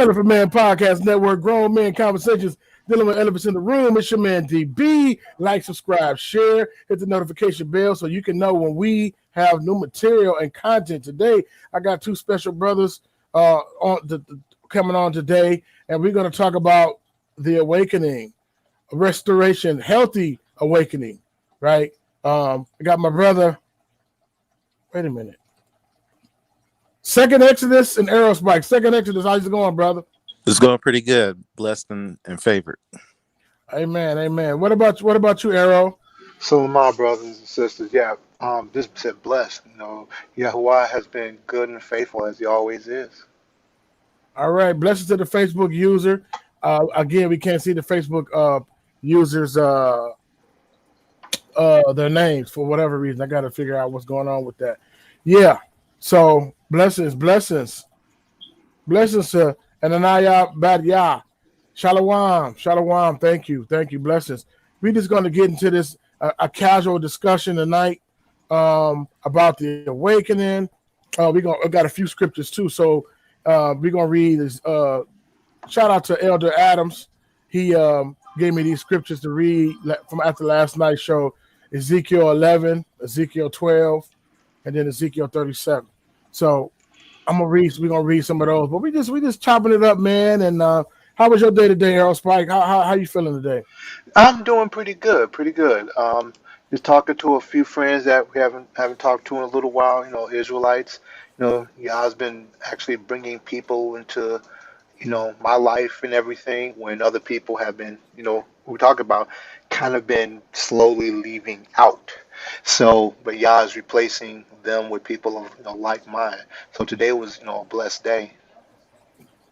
Elephant Man Podcast Network, Grown Men Conversations dealing with elephants in the room. It's your man DB. Like, subscribe, share, hit the notification bell so you can know when we have new material and content. Today, I got two special brothers coming on today, and we're going to talk about the awakening, restoration, healthy awakening, right? I got my brother. Wait a minute. Second Exodus and Arrow Spike. Second Exodus, how's it going, brother? It's going pretty good. Blessed and favored. Amen, amen. What about you, Arrow? So my brothers and sisters, this said blessed. Yahuwah has been good and faithful as he always is. All right, blessings to the Facebook user. Again, we can't see the Facebook users their names for whatever reason. I got to figure out what's going on with that. Yeah. So blessings to Ananiah Badyah. Shalom. Thank you. Blessings. We're just going to get into this a casual discussion tonight about the awakening. We got a few scriptures too. So we're gonna read this. Shout out to Elder Adams. He gave me these scriptures to read from after last night's show. Ezekiel 11, Ezekiel 12, and then Ezekiel 37. So we're gonna read some of those, but we just chopping it up, man. And how was your day today, Harold Spike? How you feeling today? I'm doing pretty good. Just talking to a few friends that we haven't talked to in a little while. Israelites. Yah's been actually bringing people into my life and everything when other people have been, we talk about kind of been slowly leaving out. So, but Yah is replacing them with people of like mind. So today was a blessed day.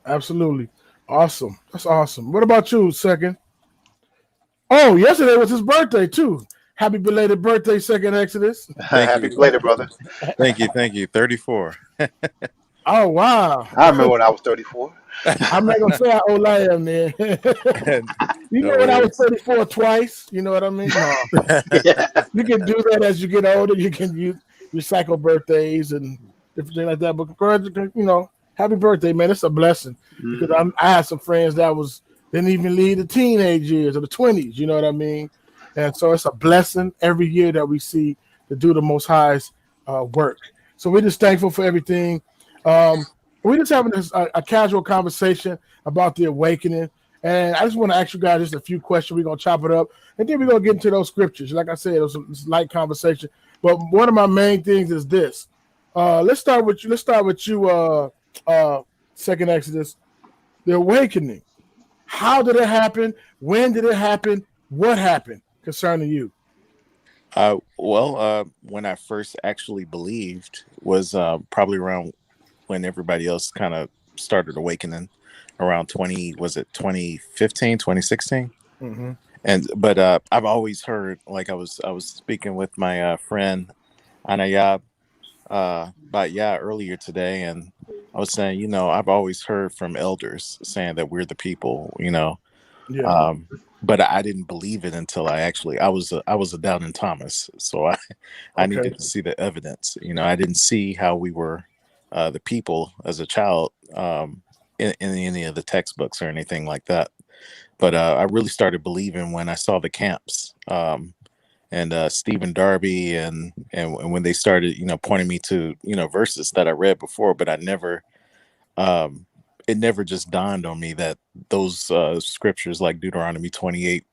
Absolutely. Awesome. That's awesome. What about you, Second? Oh, yesterday was his birthday too. Happy belated birthday, Second Exodus. Happy belated, brother. Thank you. 34. Oh, wow. I remember when I was 34. I'm not going to say how old I am, man. When I was 34 twice, you know what I mean? No. Yeah. You can do that as you get older. You can recycle birthdays and different things like that. But, happy birthday, man. It's a blessing. Because I had some friends that didn't even leave the teenage years or the 20s, you know what I mean? And so it's a blessing every year that we see to do the Most High's work. So we're just thankful for everything. We're just having a casual conversation about the awakening. And I just want to ask you guys just a few questions. We're going to chop it up. And then we're going to get into those scriptures. Like I said, it was a light conversation. But one of my main things is this. Let's start with you, Second Exodus. The awakening. How did it happen? When did it happen? What happened concerning you? When I first actually believed was probably around when everybody else kind of started awakening around 2015, 2016. Mm-hmm. But I've always heard, like I was speaking with my friend Anaya Badyah earlier today, and I was saying, I've always heard from elders saying that we're the people, Yeah. But I didn't believe it until I was a doubting Thomas. So I needed to see the evidence. I didn't see how we were the people as a child in any of the textbooks or anything like that. But I really started believing when I saw the camps and Stephen Darby and when they started, pointing me to, verses that I read before, but I never it never just dawned on me that those scriptures like Deuteronomy 28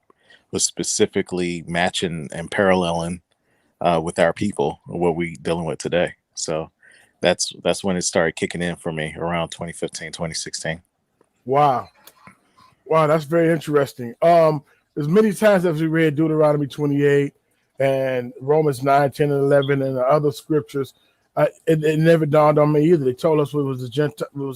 was specifically matching and paralleling with our people, what we dealing with today. So that's when it started kicking in for me around 2015, 2016. Wow, that's very interesting. As many times as we read Deuteronomy 28 and Romans 9, 10, and 11 and the other scriptures, it never dawned on me either. They told us it was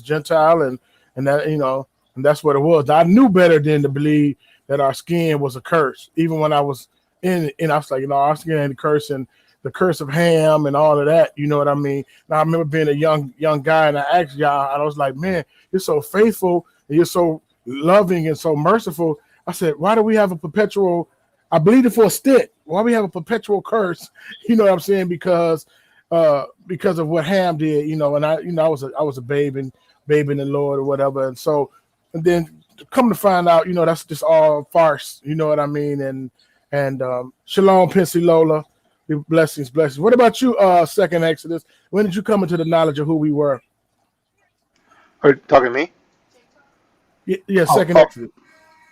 Gentile and that, and that's what it was. I knew better than to believe that our skin was a curse. Even when I was in I was like, our skin ain't a curse, and the curse of Ham and all of that, you know what I mean? Now I remember being a young guy, and I asked y'all, and I was like, man, you're so faithful and you're so loving and so merciful. I said, why do we have a perpetual, I believed it for a stint, why we have a perpetual curse? You know what I'm saying? Because of what Ham did, and I was a babe, and baby in the Lord or whatever. And so, and then come to find out, that's just all farce. You know what I mean? And shalom, Pensy Lola. Blessings. What about you, Second Exodus? When did you come into the knowledge of who we were? Are you talking to me? Yeah, Oh, Second oh, Exodus.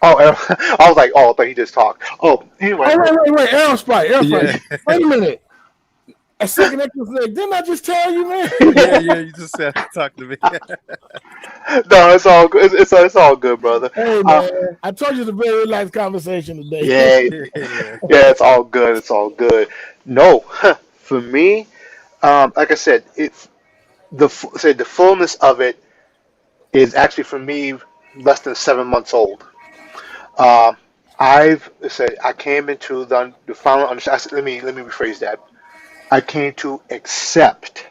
oh, I was like, oh, I thought he just talked. Oh, anyway. Oh, wait. Aerospike. Yeah, Wait a minute. A Second Exodus, like, didn't I just tell you, man? yeah. You just said talk to me. No, it's all good. It's all good, brother. Hey, Uh, man. I told you it's a very relaxed conversation today. yeah, Yeah. yeah, it's all good. It's all good. No, for me, like I said, the fullness of it is actually for me less than 7 months old. Uh, I've said I came into the final understanding. Let me rephrase that. I came to accept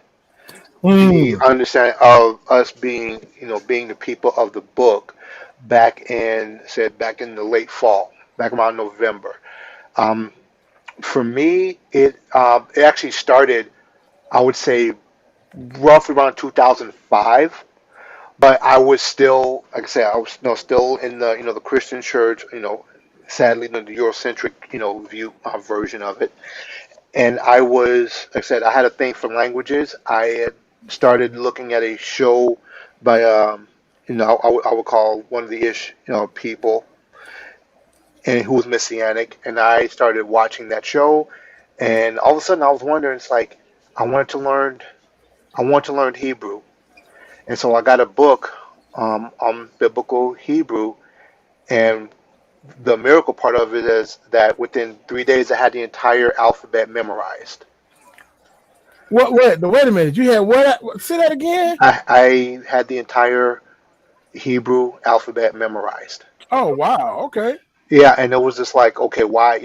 the Mm. understanding of us being, being the people of the book back in the late fall, back around November. Um, for me, it actually started, I would say, roughly around 2005. But I was still, like I said, I was still in the Christian church, sadly the Eurocentric view version of it. And I was, like I said, I had a thing for languages. I had started looking at a show by I would call one of the ish people, and who was messianic, and I started watching that show, and all of a sudden I was wondering, it's like I wanted to learn I want to learn Hebrew, and so I got a book on biblical Hebrew, and the miracle part of it is that within 3 days I had the entire alphabet memorized. What? Wait a minute. You had what? Say that again. I had the entire Hebrew alphabet memorized. Oh, wow. Okay. Yeah, and it was just like, okay, why,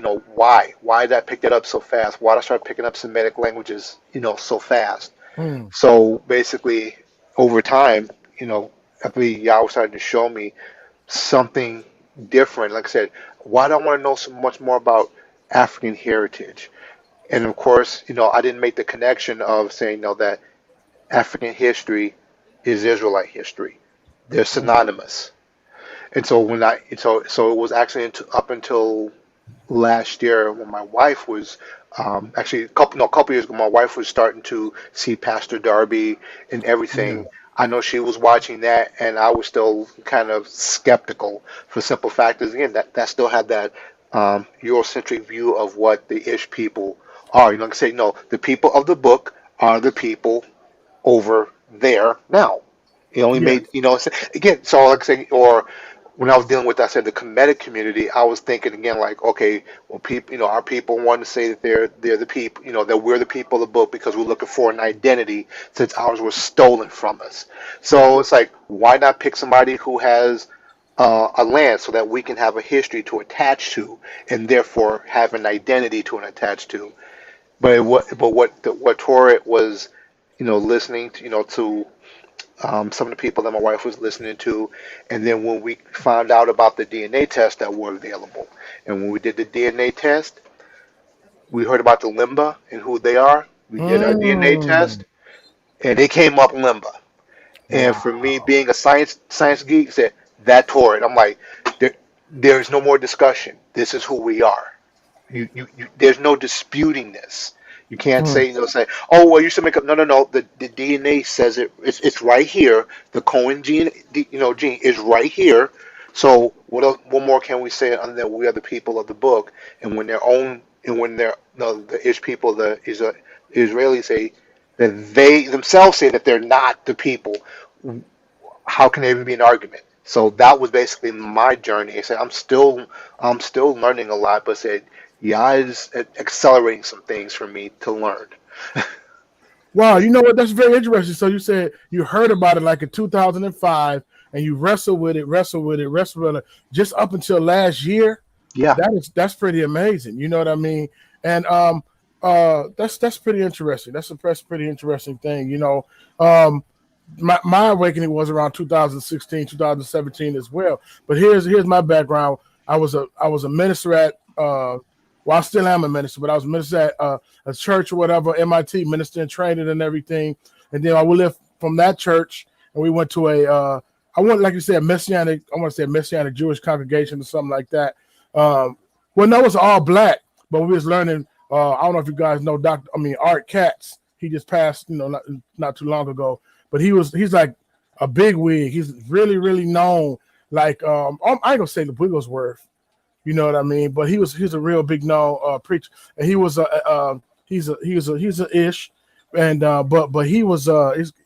why did I pick that up so fast? Why did I start picking up Semitic languages, so fast? Hmm. So basically, over time, I believe Yahweh started to show me something different. Like I said, why do I want to know so much more about African heritage? And of course, I didn't make the connection of saying, that African history is Israelite history. They're synonymous. And so so it was actually up until last year when my wife was actually a couple years ago, my wife was starting to see Pastor Darby and Yeah. everything. I know she was watching that, and I was still kind of skeptical for simple fact is again that still had that Eurocentric view of what the Ish people are. Like I say, no, the people of the book are the people over there now. It only Yeah. made again. So like I say, or when I was dealing with, I said the Kemetic community, I was thinking again like, okay, well, people, our people want to say that they're the people, that we're the people of the book because we're looking for an identity since ours was stolen from us. So it's like, why not pick somebody who has a land so that we can have a history to attach to and therefore have an identity to and attach to. What Torah was, listening to, some of the people that my wife was listening to, and then when we found out about the DNA tests that were available, and when we did the DNA test, we heard about the Limba and who they are. We did our DNA Mm. test, and it came up Limba. And for me, Wow. being a science geek, said that tore it. I'm like, there's no more discussion. This is who we are. There's no disputing this. You can't Mm. say, oh, well, you should make up. No, no, no. The DNA says it. It's right here. The Cohen gene, gene is right here. So what else, what more can we say other than we are the people of the book? And when their own, and when they're the Ish people, Israelis say that they themselves say that they're not the people, how can there even be an argument? So that was basically my journey. I said I'm still learning a lot, but said yeah, is accelerating some things for me to learn. Wow. You know what? That's very interesting. So you said you heard about it like in 2005, and you wrestled with it just up until last year. Yeah, That's pretty amazing. You know what I mean? And that's pretty interesting. That's a pretty interesting thing. My awakening was around 2016, 2017 as well. But here's my background. I was a minister at well, I still am a minister, but I was a minister at a church or whatever, MIT, minister in training and everything. And then I would live from that church, and we went to I want, like you said, Messianic. I want to say a Messianic Jewish congregation or something like that. Well, no, it was all black, but we was learning. I don't know if you guys know Art Katz. He just passed, not too long ago. But he's like a big wig. He's really, really known. Like I ain't gonna say the Wigglesworth, you know what I mean? But he's a real big known preacher, and he's a ish, and but he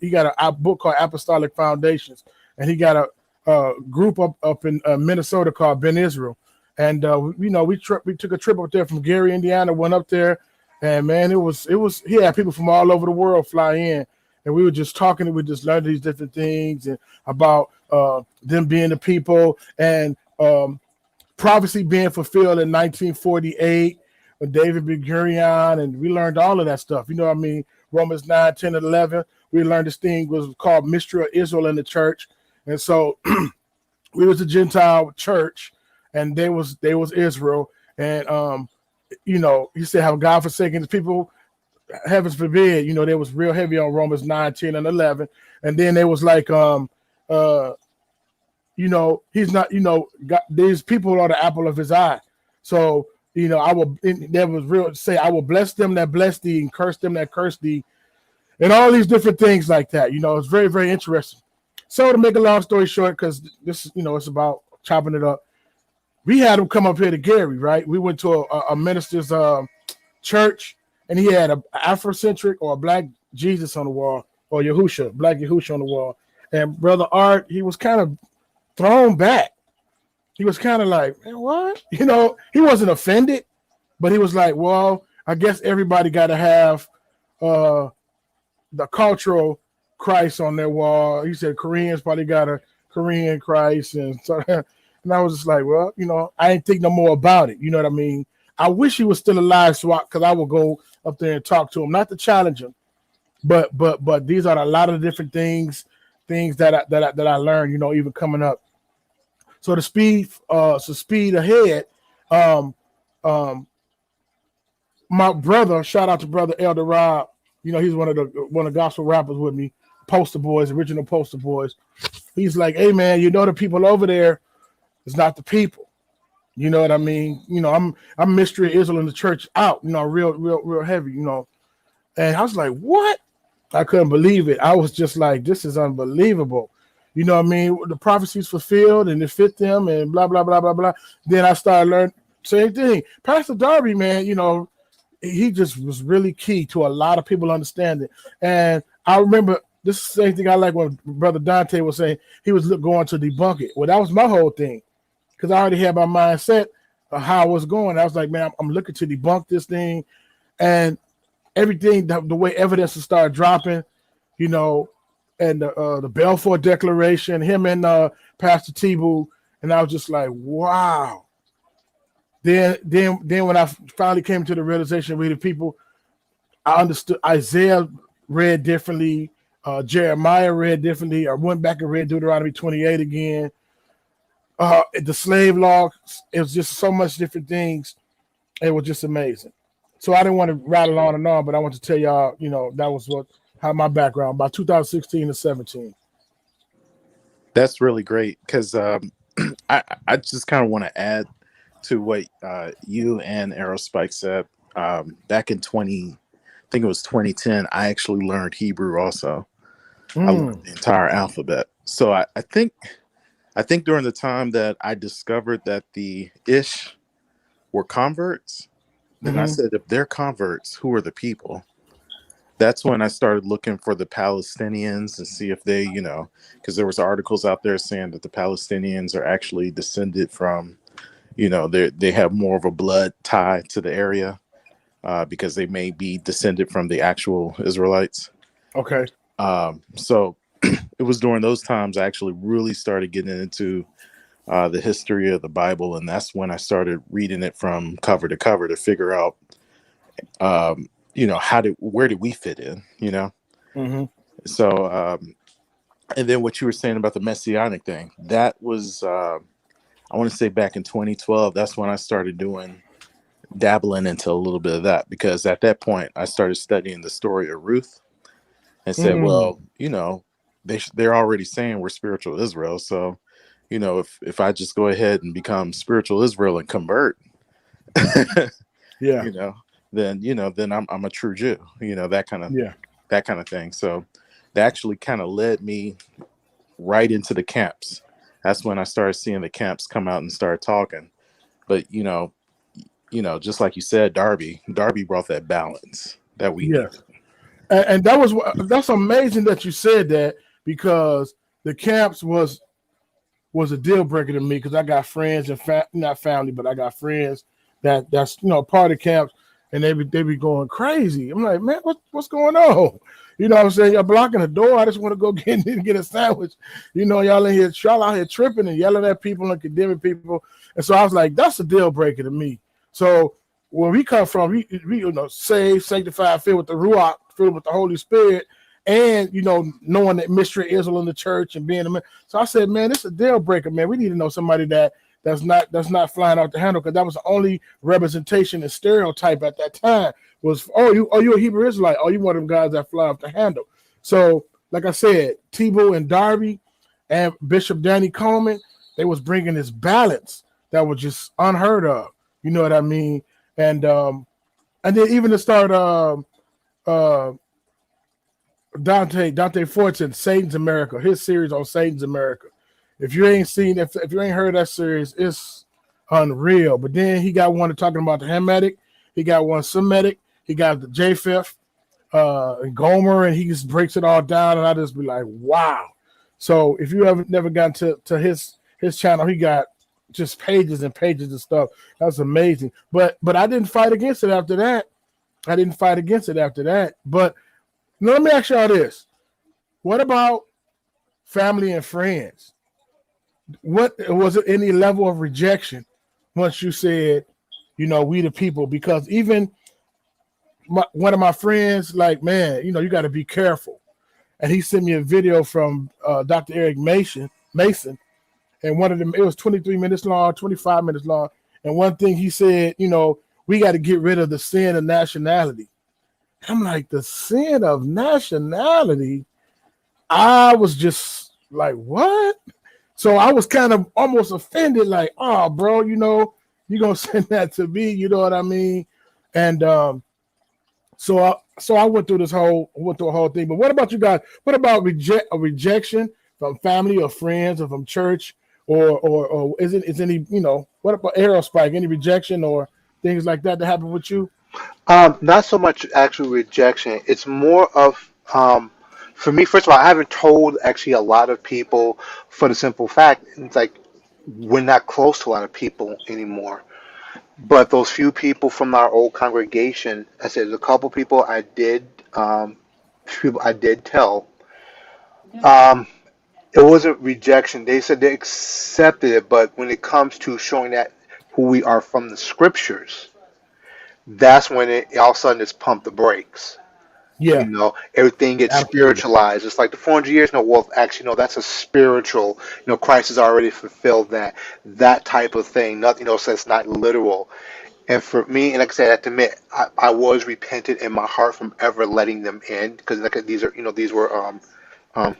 got a book called Apostolic Foundations, and he got a group up in Minnesota called Ben Israel, and we took a trip up there from Gary, Indiana, went up there, and man, it was he had people from all over the world fly in, and we were just talking, and we just learned these different things and about them being the people, and prophecy being fulfilled in 1948 with David Ben-Gurion, and we learned all of that stuff. You know what I mean? Romans 9, 10, and 11. We learned this thing was called Mystery of Israel in the church. And so we was a Gentile church, and they was Israel. And, he said, have God forsaken his people? Heavens forbid. They was real heavy on Romans 9, 10, and 11. And then they was like, he's not, God, these people are the apple of his eye. So, I will bless them that bless thee and curse them that curse thee, and all these different things like that. It's very, very interesting. So to make a long story short, because this, it's about chopping it up. We had him come up here to Gary, right? We went to a minister's church, and he had an Afrocentric or a black Jesus on the wall, or black Yahusha on the wall. And Brother Art, he was kind of thrown back. He was kind of like, man, what? He wasn't offended, but he was like, well, I guess everybody got to have the cultural Christ on their wall. He said Koreans probably got a Korean Christ. And so, and I was just like, well, I ain't think no more about it. You know what I mean? I wish he was still alive, because I would go up there and talk to him, not to challenge him, but these are a lot of different things that I learned, even coming up. So to speed ahead, my brother, shout out to brother Elder Rob, he's one of the gospel rappers with me, original Poster Boys. He's like, hey man, the people over there is not the people. You know what I mean? I'm Mystery of Israel in the church out, real heavy, And I was like, what? I couldn't believe it. I was just like, this is unbelievable. You know what I mean? The prophecies fulfilled and it fit them and blah, blah, blah, blah, blah. Then I started learning same thing. Pastor Darby, man, he just was really key to a lot of people understanding. And I remember this is the same thing I like when Brother Dante was saying he was going to debunk it. Well, that was my whole thing, because I already had my mindset of how I was going. I was like, man, I'm looking to debunk this thing. And everything, the way evidence started dropping, and the Balfour Declaration, him and Pastor T-Boo, and I was just like, wow. Then when I finally came to the realization we the people, I understood Isaiah read differently, Jeremiah read differently. I went back and read Deuteronomy 28 again. The slave law, it was just so much different things. It was just amazing. So I didn't want to rattle on and on, but I want to tell y'all, that was how my background about 2016 to 17. That's really great, because I just kind of want to add to what you and Aerospike said. Back in I think it was 2010, I actually learned Hebrew also. I learned the entire alphabet. So I think during the time that I discovered that the Ish were converts, then I said, if they're converts, who are the people? That's when I started looking for the Palestinians and see if they, because there was articles out there saying that the Palestinians are actually descended from, they have more of a blood tie to the area because they may be descended from the actual Israelites. Okay. So it was during those times I actually really started getting into the history of the Bible, and that's when I started reading it from cover to cover to figure out, where did we fit in, So, and then what you were saying about the Messianic thing, that was, I want to say back in 2012, that's when I started dabbling into a little bit of that, because at that point I started studying the story of Ruth and said, well, they're already saying we're spiritual Israel. So, if I just go ahead and become spiritual Israel and convert, Yeah, you know, then I'm a true Jew. yeah, That kind of thing. So that actually kind of led me right into the camps. That's when I started seeing the camps come out and start talking. But just like you said, Darby brought that balance that we yeah. needed. And that's amazing that you said that, because the camps was a deal breaker to me, because I got friends and not family, but I got friends that's part of camps, and they be going crazy. I'm like, man, what's going on? You know what I'm saying? You're blocking the door. I just want to go get a sandwich. Y'all out here tripping and yelling at people and condemning people. And so I was like, that's a deal breaker to me. So where we come from, we saved, sanctified, filled with the Ruach, filled with the Holy Spirit, and knowing that mystery Israel in the church and being a man. So I said, man, this is a deal breaker, man. We need to know somebody that's not flying off the handle, because that was the only representation and stereotype at that time was, you a Hebrew Israelite, you one of them guys that fly off the handle. So like I said, Tebow and Darby and Bishop Danny Coleman, they was bringing this balance that was just unheard of. You know what I mean? And then even to start Dante Fortune, Satan's America, his series on Satan's America. If you ain't heard that series, it's unreal. But then he got one talking about the Hamitic, he got one Semitic, he got the Japheth, and Gomer, and he just breaks it all down, and I just be like, wow. So if you haven't never gotten to his channel, he got just pages and pages of stuff. That's amazing. But I didn't fight against it after that. But let me ask y'all this. What about family and friends? What was it, any level of rejection once you said, we the people? Because even one of my friends, like, man, you got to be careful. And he sent me a video from Dr. Eric Mason. And one of them, it was 23 minutes long, 25 minutes long. And one thing he said, we got to get rid of the sin of nationality. I'm like, the sin of nationality? I was just like, what? So I was kind of almost offended, like, oh, bro, you're going to send that to me, you know what I mean? And so I went through a whole thing. But what about you guys? What about rejection from family or friends or from church? Or is any, what about Aerospike? Any rejection or things like that happen with you? Not so much actual rejection. It's more of, for me, first of all, I haven't told actually a lot of people, for the simple fact, it's like we're not close to a lot of people anymore. But those few people from our old congregation, I said, there's a couple people I did tell. Um, it wasn't rejection. They said they accepted it, but when it comes to showing that who we are from the scriptures, that's when it all of a sudden it's pump the brakes. Yeah, Everything gets absolutely. spiritualized. It's like the 400 years. No, well, actually, no, that's a spiritual. Christ has already fulfilled that type of thing. Nothing, so it's not literal. And for me, and like I said, I have to admit, I was repentant in my heart from ever letting them in, because like these were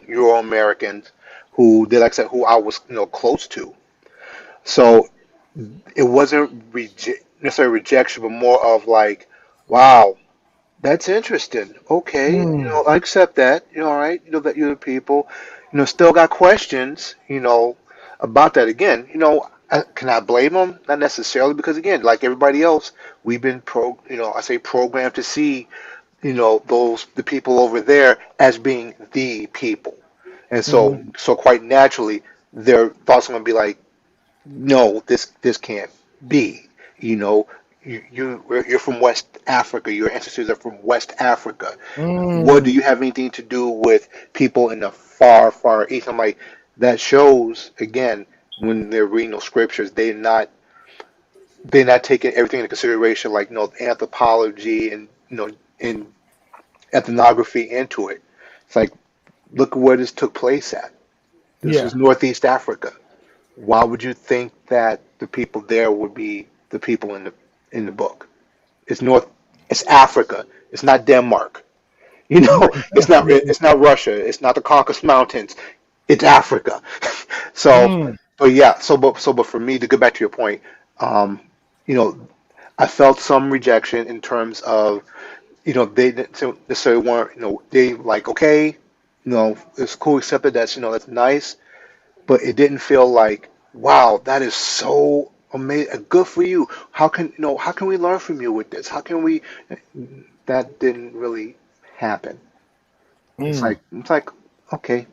Euro Americans who did, like I said, who I was close to. So it wasn't necessarily rejection, but more of like, wow, that's interesting. Okay, Mm, I accept that. All right, that you're the people. Still got questions. About that again. Can I blame them? Not necessarily, because again, like everybody else, we've been I say programmed to see, the people over there as being the people, and mm-hmm. so quite naturally, their thoughts are going to be like, no, this can't be. You know, you're from West Africa. Your ancestors are from West Africa. What do Mm, you have anything to do with people in the far, far east? I'm like, that shows again when they're reading those scriptures, they're not taking everything into consideration, like anthropology and and ethnography into it. It's like, look at where this took place at. This yeah, was Northeast Africa. Why would you think that the people there would be the people in the book? It's North. It's Africa. It's not Denmark. You know, it's not Russia. It's not the Caucasus Mountains. It's Africa. So, Mm, but yeah. But for me to get back to your point, um, you know, I felt some rejection in terms of, they didn't necessarily weren't, they like, okay, it's cool, accepted, that's nice, but it didn't feel like, wow, that is so amazing, good for you. How can we learn from you with this? How can we? That didn't really happen. mm. It's like, okay,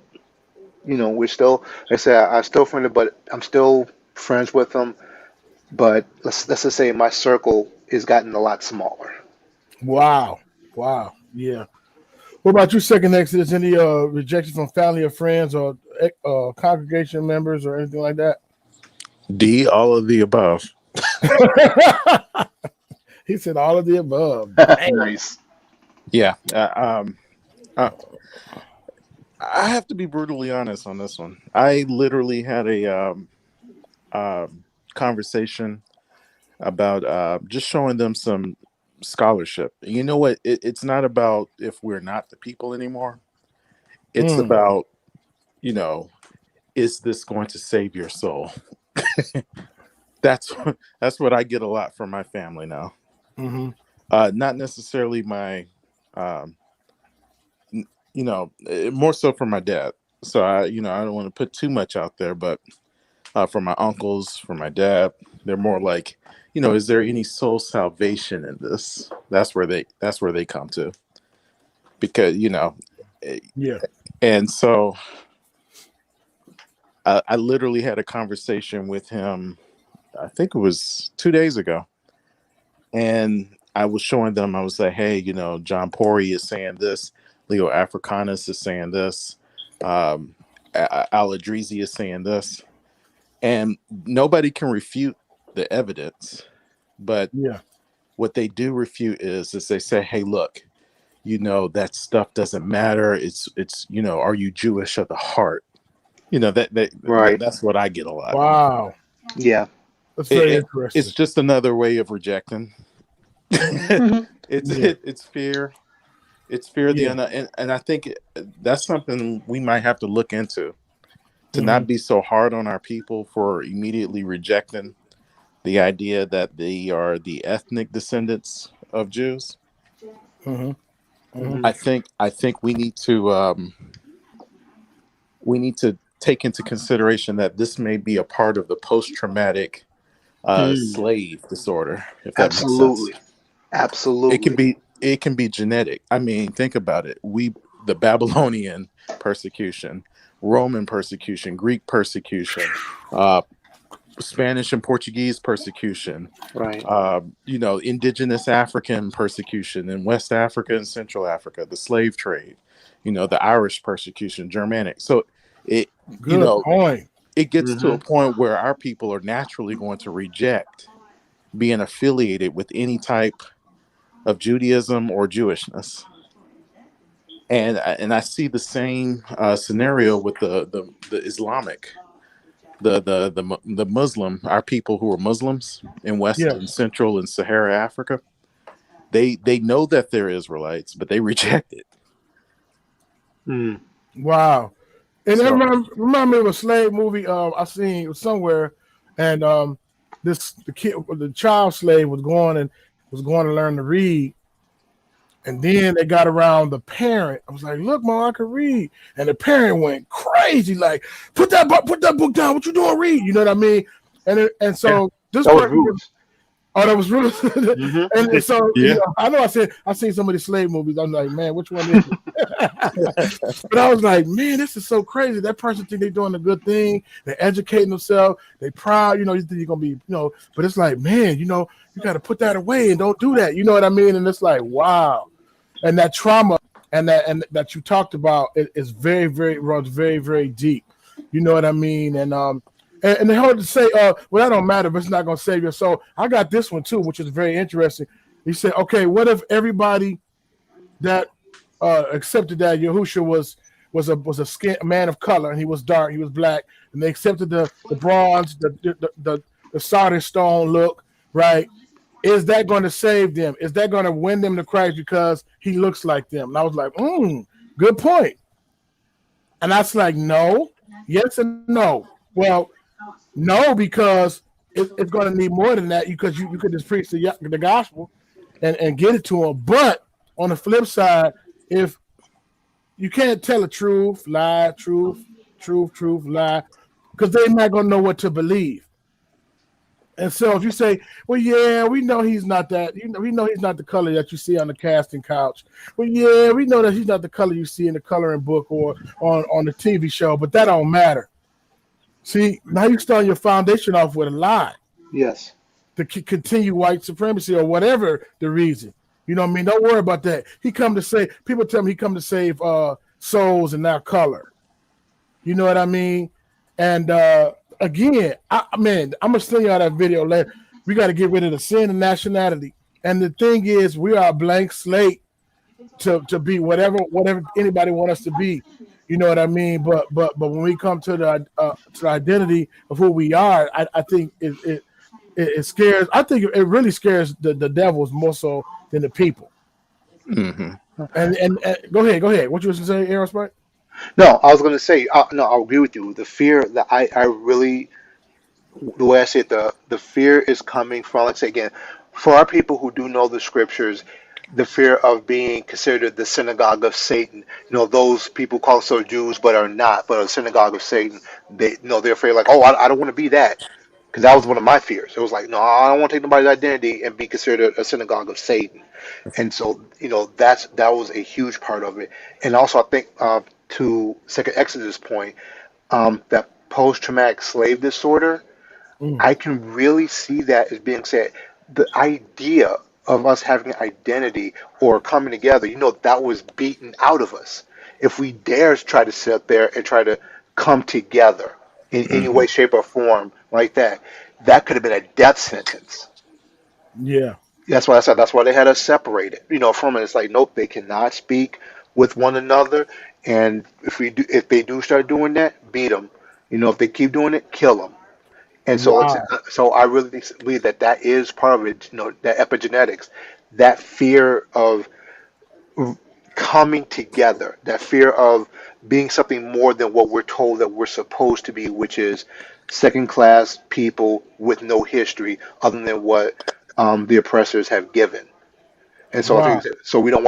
we're still, like I said, I'm still friendly, but I'm still friends with them. But let's just say my circle is gotten a lot smaller. Wow. Wow. Yeah. What about you, Second Exodus? Any rejection from family or friends or congregation members or anything like that? D, all of the above. He said all of the above. Dang. Nice. Yeah. Uh, I have to be brutally honest on this one. I literally had a conversation about just showing them some scholarship. You know what? It's not about if we're not the people anymore. It's Mm, about, you know, is this going to save your soul? That's that's what I get a lot from my family now. hmm Not necessarily my, um, more so from my dad. So I don't want to put too much out there, but from my uncles, from my dad, they're more like, is there any soul salvation in this? That's where they come to, because eh, Yeah. and so I literally had a conversation with him. I think it was 2 days ago, and I was showing them. I was like, hey, John Pori is saying this, Leo Africanus is saying this, um, Al-Adrizi is saying this, and nobody can refute the evidence. But Yeah. what they do refute is they say, hey, look, that stuff doesn't matter. It's are you Jewish at the heart? Right. That's what I get a lot. Wow. Yeah. That's It, very it, it's interesting. just another way of rejecting. Hmm. Yeah. It's fear. It's fear of the Yeah. unknown, and I think that's something we might have to look into, to hmm not be so hard on our people for immediately rejecting the idea that they are the ethnic descendants of Jews. hmm hmm Hmm. I think we need to take into consideration that this may be a part of the post-traumatic Mm. slave disorder, if that makes sense. Absolutely. It can Absolutely. be it can be genetic. I mean, think about it. The Babylonian persecution, Roman persecution, Greek persecution, uh, Spanish and Portuguese persecution, Right. indigenous African persecution in West Africa and Central Africa, the slave trade, the Irish persecution, Germanic. So it, you Good know, point. it gets to Hmm. a point where our people are naturally going to reject being affiliated with any type of Judaism or Jewishness. And I see the same scenario with the Islamic, the Muslim, our people who are Muslims in West and Yes. Central and Sahara Africa. They know that they're Israelites, but they reject it. Mm. Wow. And it So remind me of a slave movie I seen somewhere, and the child slave was going to learn to read, and then they got around the parent. I was like, "Look, mom, I can read," and the parent went crazy, like, "Put that book down. What you doing? Read." You know what I mean? And Yeah. so this That was person. Roots. Oh, that was really. Hmm. And so, yeah, I know I seen some of the slave movies. I'm like, man, which one is it? But I was like, man, this is so crazy. That person think they're doing a good thing. They're educating themselves. They proud. You think you're gonna be, But it's like, man, you got to put that away and don't do that. You know what I mean? And it's like, wow. And that trauma and that you talked about is very, very runs very, very deep. You know what I mean? And they heard to say, well, that don't matter, but it's not going to save your soul. I got this one too, which is very interesting. He said, okay, what if everybody that accepted that Yahusha was a man of color, and he was dark, he was black, and they accepted the bronze, the solid stone look, right? is that going to save them? Is that going to win them to Christ because he looks like them? And I was like, good point. And I was like, no, yes and no. Well, no, because it's going to need more than that because you could just preach the gospel and get it to them. But on the flip side, if you can't tell the truth, lie, truth, lie, because they're not going to know what to believe. And so if you say, well, yeah, we know he's not that, we know he's not the color that you see on the casting couch. Well, yeah, we know that he's not the color you see in the coloring book or on the TV show, but that don't matter. See, now you start your foundation off with a lie. Yes. To continue white supremacy or whatever the reason. You know what I mean? Don't worry about that. People tell me he come to save souls and not color. You know what I mean? And again, I'm gonna send y'all that video later. We got to get rid of the sin and nationality. And the thing is, we are a blank slate to be whatever anybody want us to be. You know what I mean? But when we come to the identity of who we are, I think it scares. I think it really scares the devils more so than the people. Mm-hmm. And go ahead. What you was going to say, Aerosmith? No, I was going to say, no, I agree with you. The fear that I really, the way I see it, the fear is coming from, let's say again, for our people who do know the scriptures, the fear of being considered the synagogue of Satan. You know, those people call themselves Jews but are not, but are the synagogue of Satan. They're afraid, like, oh, I don't want to be that. Because that was one of my fears. It was like, no, I don't want to take nobody's identity and be considered a synagogue of Satan. And so, that was a huge part of it. And also, I think to Second Exodus' point, that post-traumatic slave disorder, I can really see that as being said. The idea of us having an identity or coming together, that was beaten out of us. If we dare try to sit there and try to come together in any way, shape, or form like that, that could have been a death sentence. Yeah. That's why I said that's why they had us separated. From it. It's like, nope, they cannot speak with one another. And if they do start doing that, beat them. If they keep doing it, kill them. And so, Wow. so I really believe that is part of it. That epigenetics, that fear of coming together, that fear of being something more than what we're told that we're supposed to be, which is second-class people with no history other than what the oppressors have given. And so, Wow. so we don't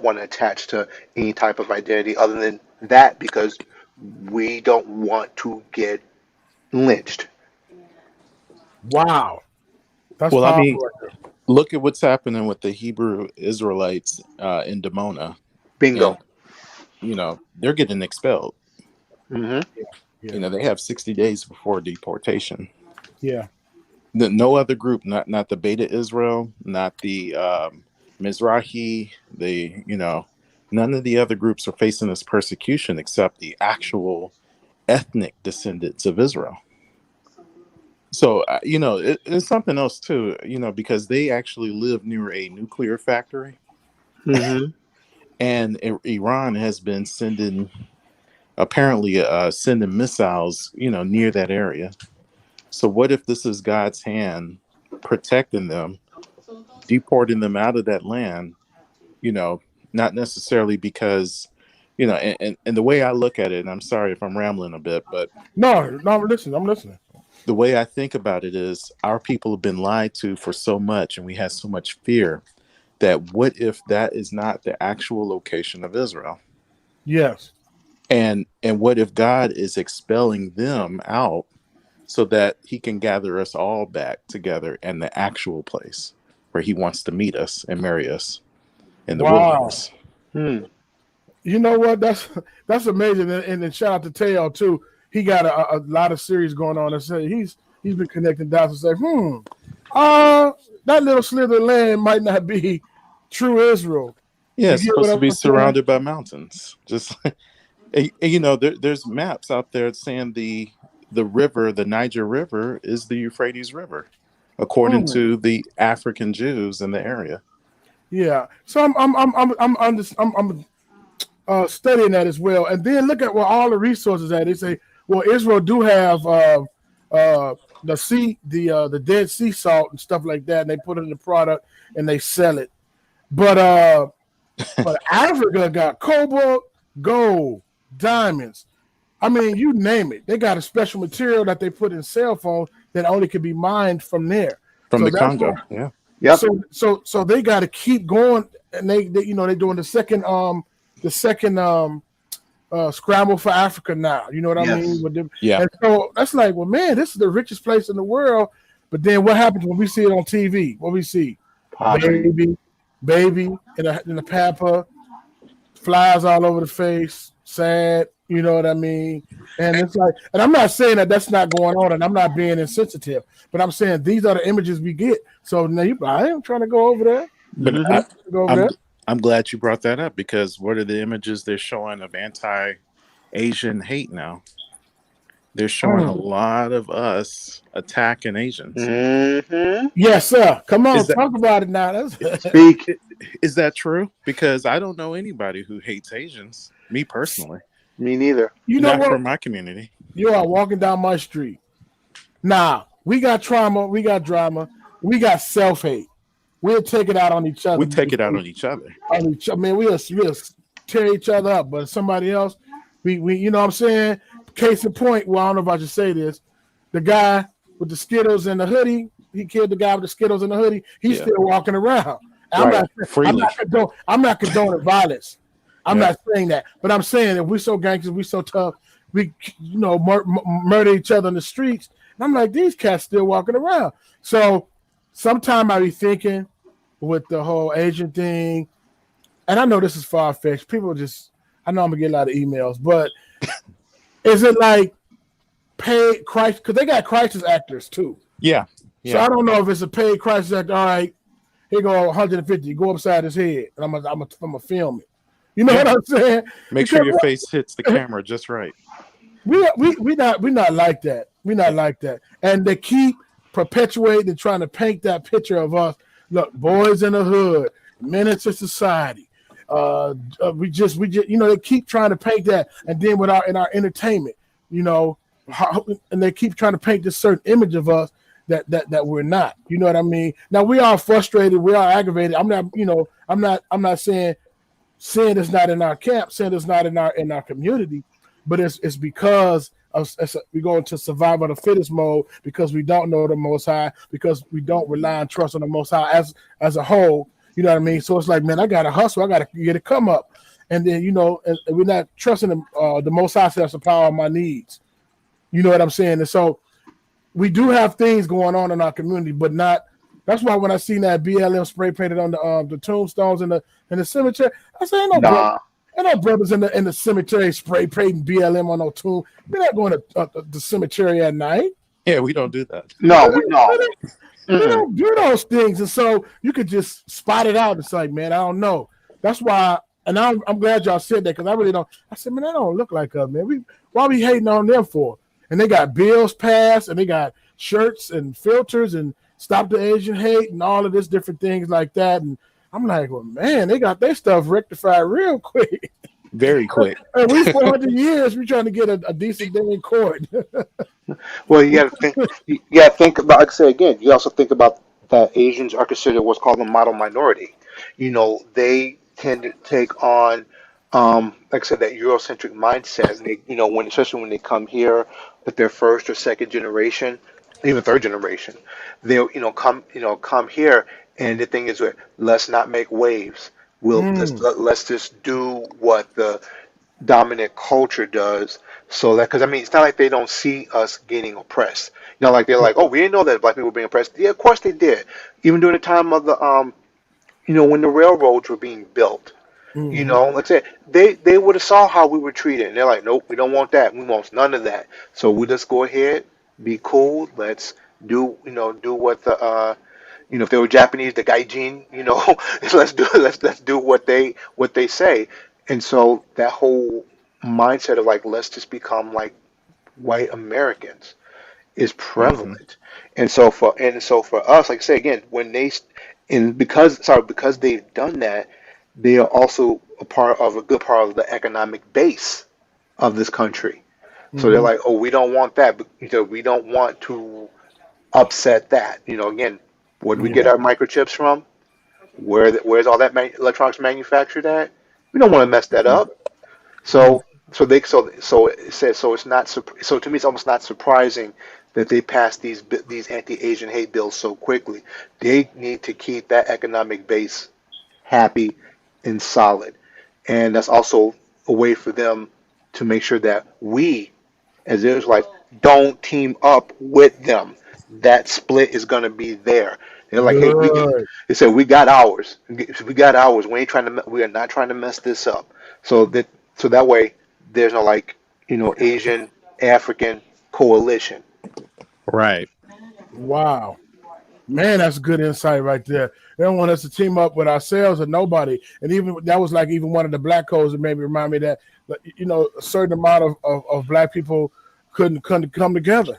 want to attach to any type of identity other than that because we don't want to get lynched. Wow. That's Well, I mean, powerful. look at what's happening with the Hebrew Israelites in Dimona, Bingo. and they're getting expelled. Hmm. Yeah. They have 60 days before deportation. Yeah. No other group, not the Beta Israel, not the Mizrahi, none of the other groups are facing this persecution except the actual ethnic descendants of Israel. So, it's something else too, because they actually live near a nuclear factory. Hmm. And Iran has been sending missiles, near that area. So what if this is God's hand protecting them, deporting them out of that land, not necessarily because, and the way I look at it, and I'm sorry if I'm rambling a bit, but No, I'm listening. the way I think about it is our people have been lied to for so much and we have so much fear that what if that is not the actual location of Israel? Yes. And what if God is expelling them out so that he can gather us all back together in the actual place where he wants to meet us and marry us in the Wow. wilderness? You know what? That's amazing. And then shout out to Teo too. He got a lot of series going on. And say he's been connecting dots and say, that little slither of land might not be true Israel. Yeah, You it's get what supposed to I'm be saying? surrounded by mountains. Just there's maps out there saying the river, the Niger River, is the Euphrates River, according to the African Jews in the area. Yeah. So I'm studying that as well, and then look at where all the resources at. They say, well, Israel do have the Dead Sea salt and stuff like that, and they put it in the product and they sell it. But Africa got cobalt, gold, diamonds. I mean, you name it. They got a special material that they put in cell phones that only can be mined from there. From So the that's Congo. why, Yeah. Yep. so they got to keep going, and they they're doing the second scramble for Africa now. You know what I mean? Yes. With them, Yeah. and so that's like, well, man, this is the richest place in the world. But then what happens when we see it on TV? What we see? Poverty. Baby in a pamper, flies all over the face, sad. You know what I mean? And it's like, and I'm not saying that that's not going on, and I'm not being insensitive, but I'm saying these are the images we get. So now I am trying to go over there. But Go over I'm there. I'm glad you brought that up, because what are the images they're showing of anti-Asian hate now? They're showing a lot of us attacking Asians. Mm-hmm. Yes, sir. Come on, Is that- talk about it now. That's Speak. Is that true? Because I don't know anybody who hates Asians. Me personally, Me neither. you know not what? from my community. You are walking down my street. Nah, we got trauma, we got drama, we got self-hate. We'll take it out on each other. We take it out on each other. I mean, we'll tear each other up, but somebody else, we you know what I'm saying? Case in point, well, I don't know if I should say this. The guy with the Skittles and the hoodie, he killed the guy with the Skittles and the hoodie. He's still walking around. Right. I'm not condoning violence. I'm not saying that, but I'm saying if we're so gangsters, we're so tough, we murder each other in the streets. And I'm like, these cats still walking around. So sometime I be thinking with the whole Asian thing, and I know this is far-fetched. People just, I know I'm gonna get a lot of emails, but is it like paid crisis? Because they got crisis actors too. Yeah. So I don't know if it's a paid crisis actor. All right, here go 150. Go upside his head, and I'm gonna film it. You know what I'm saying? Make sure your face hits the camera just right. We not like that. We're not like that. And they keep perpetuating and trying to paint that picture of us. Look, boys in the hood, menace to society. We just they keep trying to paint that, and then in our entertainment, and they keep trying to paint this certain image of us that we're not. You know what I mean? Now we are frustrated, we are aggravated. I'm not saying sin is not in our camp, sin is not in our community, but it's because we go into survival of the fittest mode, because we don't know the Most High, because we don't rely and trust on the Most High as a whole. You know what I mean? So it's like, man, I gotta hustle, I gotta get a come up, and then and we're not trusting the Most High to supply all my needs. You know what I'm saying? And so we do have things going on in our community, but not. That's why when I seen that BLM spray painted on the tombstones in the cemetery, I said, ain't no brothers in the cemetery spray painting BLM on no tomb. We're not going to the cemetery at night. Yeah, we don't do that. No, we don't do those things, and so you could just spot it out. It's like, man, I don't know. That's why, and I'm glad y'all said that, because I really don't. I said, man, that don't look like us, man. Why we hating on them for? And they got bills passed, and they got shirts and filters and Stop the Asian Hate and all of this different things like that. And I'm like, well, man, they got their stuff rectified real quick. Very quick. And we 400 years, we trying to get a decent day in court. Well, you got to think about. Like I say again, you also think about that Asians are considered what's called a model minority. They tend to take on, like I said, that Eurocentric mindset. And they, especially when they come here with their first or second generation, even third generation, they'll come here, and the thing is, let's not make waves. Let's just do what the dominant culture does. So that, because it's not like they don't see us getting oppressed. Like they're like, oh, we didn't know that black people were being oppressed. Yeah, of course they did. Even during the time of the when the railroads were being built. Let's say they would have saw how we were treated, and they're like, nope, we don't want that. We want none of that. So we just go ahead, be cool. Let's do what the if they were Japanese, the gaijin, let's do what they say. And so that whole mindset of like, let's just become like white Americans is prevalent. And so for us, like I say again, because they've done that, they are also a good part of the economic base of this country. So they're like, oh, we don't want that. We don't want to upset that. Again, where do we get our microchips from? Where's all that electronics manufactured at? We don't want to mess that up. So it says so it's not so to me it's almost not surprising that they passed these anti-Asian hate bills so quickly. They need to keep that economic base happy and solid, and that's also a way for them to make sure that we, as Israelites, don't team up with them. That split is going to be there. They're like, hey, Good. they said we got ours. We got ours. We are not trying to mess this up. So that way there's no Asian African coalition. Right. Wow. Man, that's good insight right there. They don't want us to team up with ourselves or nobody. And even that was like even one of the black codes that made me remind me that a certain amount of black people couldn't come together.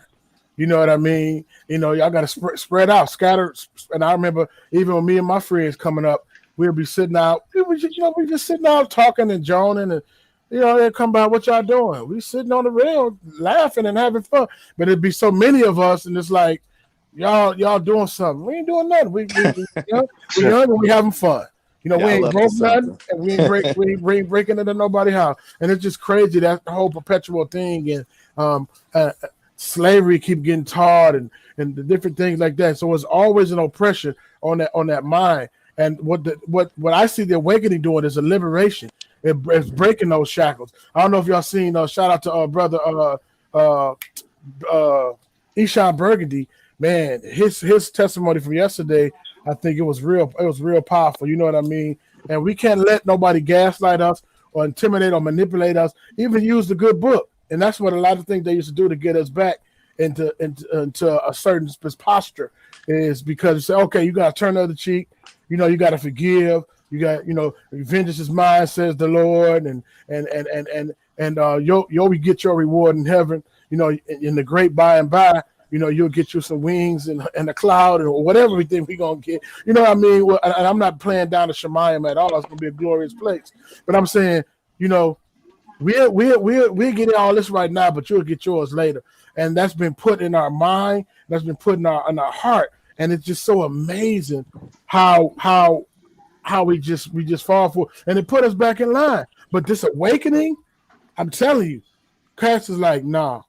You know what I mean? Y'all got to spread out, scatter. And I remember even when me and my friends coming up, we'd be sitting out. We just sitting out talking and joning, and they'd come by. What y'all doing? We sitting on the rail, laughing and having fun. But it'd be so many of us, and it's like y'all doing something. We ain't doing nothing. We young and we having fun. We ain't broke nothing, and we ain't breaking into nobody's house. And it's just crazy that the whole perpetual thing and slavery keep getting taught and the different things like that. So it's always an oppression on that mind. And what I see the awakening doing is a liberation. It's breaking those shackles. I don't know if y'all seen. Shout out to brother Eshawn Burgundy. Man, his testimony from yesterday, I think it was real powerful. You know what I mean? And we can't let nobody gaslight us or intimidate or manipulate us. Even use the good book. And that's what a lot of things they used to do to get us back into a certain posture, is because you say, okay, you got to turn the other cheek. You got to forgive. You got, vengeance is mine, says the Lord, and you'll get your reward in heaven. In the great by and by. You'll get you some wings and a cloud or whatever we think we're gonna get. You know what I mean? Well, and I'm not playing down to Shemayim at all. It's gonna be a glorious place. But I'm saying, we'll get all this right now, but you'll get yours later. And that's been put in our mind. That's been put in our heart. And it's just so amazing how we just fall for it. And it put us back in line. But this awakening, I'm telling you, Cass is like, nah.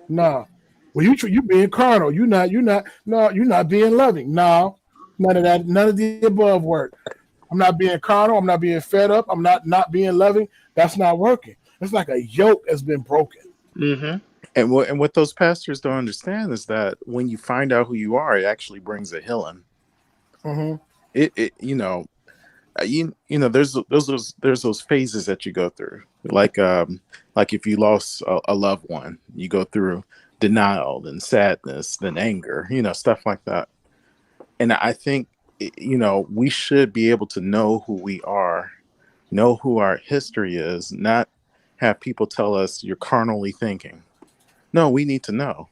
Well, you being carnal. You're not being loving. No, none of that. None of the above work. I'm not being carnal. I'm not being fed up. I'm not being loving. That's not working. It's like a yoke has been broken. Mm-hmm. And what those pastors don't understand is that when you find out who you are, it actually brings a healing. Mm-hmm. There's those phases that you go through. Like if you lost a loved one, you go through denial, then sadness, then anger, stuff like that. And I think, we should be able to know who we are, know who our history is, not have people tell us you're carnally thinking. No, we need to know.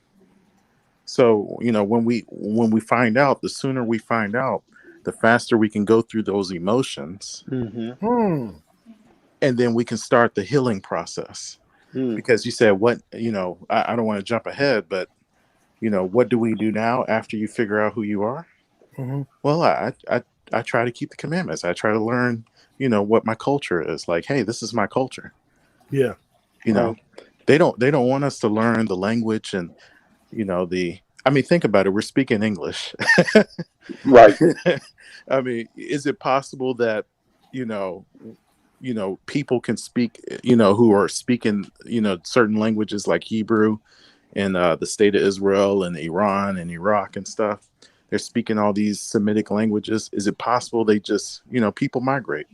So, when we find out, the sooner we find out, the faster we can go through those emotions. Mm-hmm. And then we can start the healing process. Because you said what, I don't want to jump ahead, but, what do we do now after you figure out who you are? Mm-hmm. Well, I try to keep the commandments. I try to learn, what my culture is. Like, hey, this is my culture. Yeah. They don't want us to learn the language and, think about it. We're speaking English. Right. I mean, is it possible that, people can speak, who are speaking, certain languages like Hebrew in the state of Israel and Iran and Iraq and stuff? They're speaking all these Semitic languages. Is it possible they just, people migrate?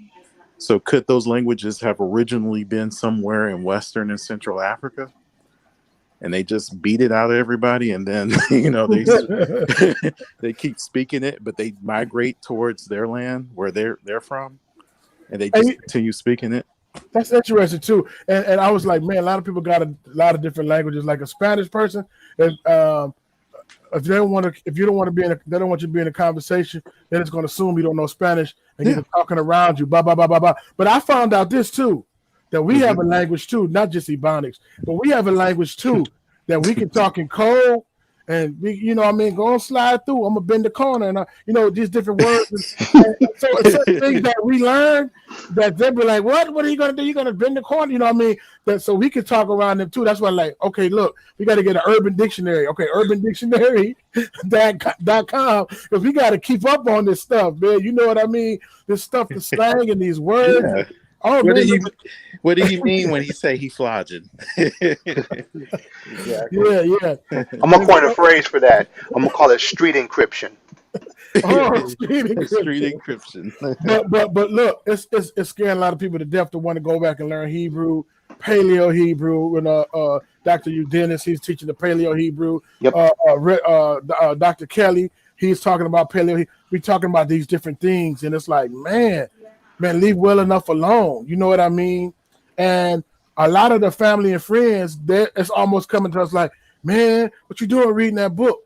So could those languages have originally been somewhere in Western and Central Africa? And they just beat it out of everybody, and then they keep speaking it, but they migrate towards their land where they're from, and they just continue speaking it. That's interesting too. And I was like, man, a lot of people got a lot of different languages. Like a Spanish person, and if you don't want to they don't want you to be in a conversation, then it's going to assume you don't know Spanish and get talking around you. Blah blah blah blah blah. But I found out this too, that we have a language too, not just Ebonics, but we have a language too that we can talk in code and you know, what I mean, go and slide through. I'm gonna bend the corner, and you know, these different words. And so it's certain things that we learn that they be like, what? What are you gonna do? You gonna bend the corner? You know what I mean? That so we can talk around them too. That's why, like, okay, look, we got to get an Urban Dictionary. Okay, Urban Dictionary .com, because we got to keep up on this stuff, man. You know what I mean? This stuff, the slang and these words. Yeah. Oh, What man, do you mean when he say he flogging? Exactly. yeah. I'm gonna coin a phrase for that. I'm gonna call it street encryption. Oh, Street encryption. but look, it's scaring a lot of people to death to want to go back and learn Hebrew, Paleo Hebrew. And Dr. Dennis, he's teaching the Paleo Hebrew. Yep. Dr. Kelly, he's talking about Paleo. We talking about these different things, and it's like, man, leave well enough alone. You know what I mean? And a lot of the family and friends, it's almost coming to us like, man, what you doing reading that book?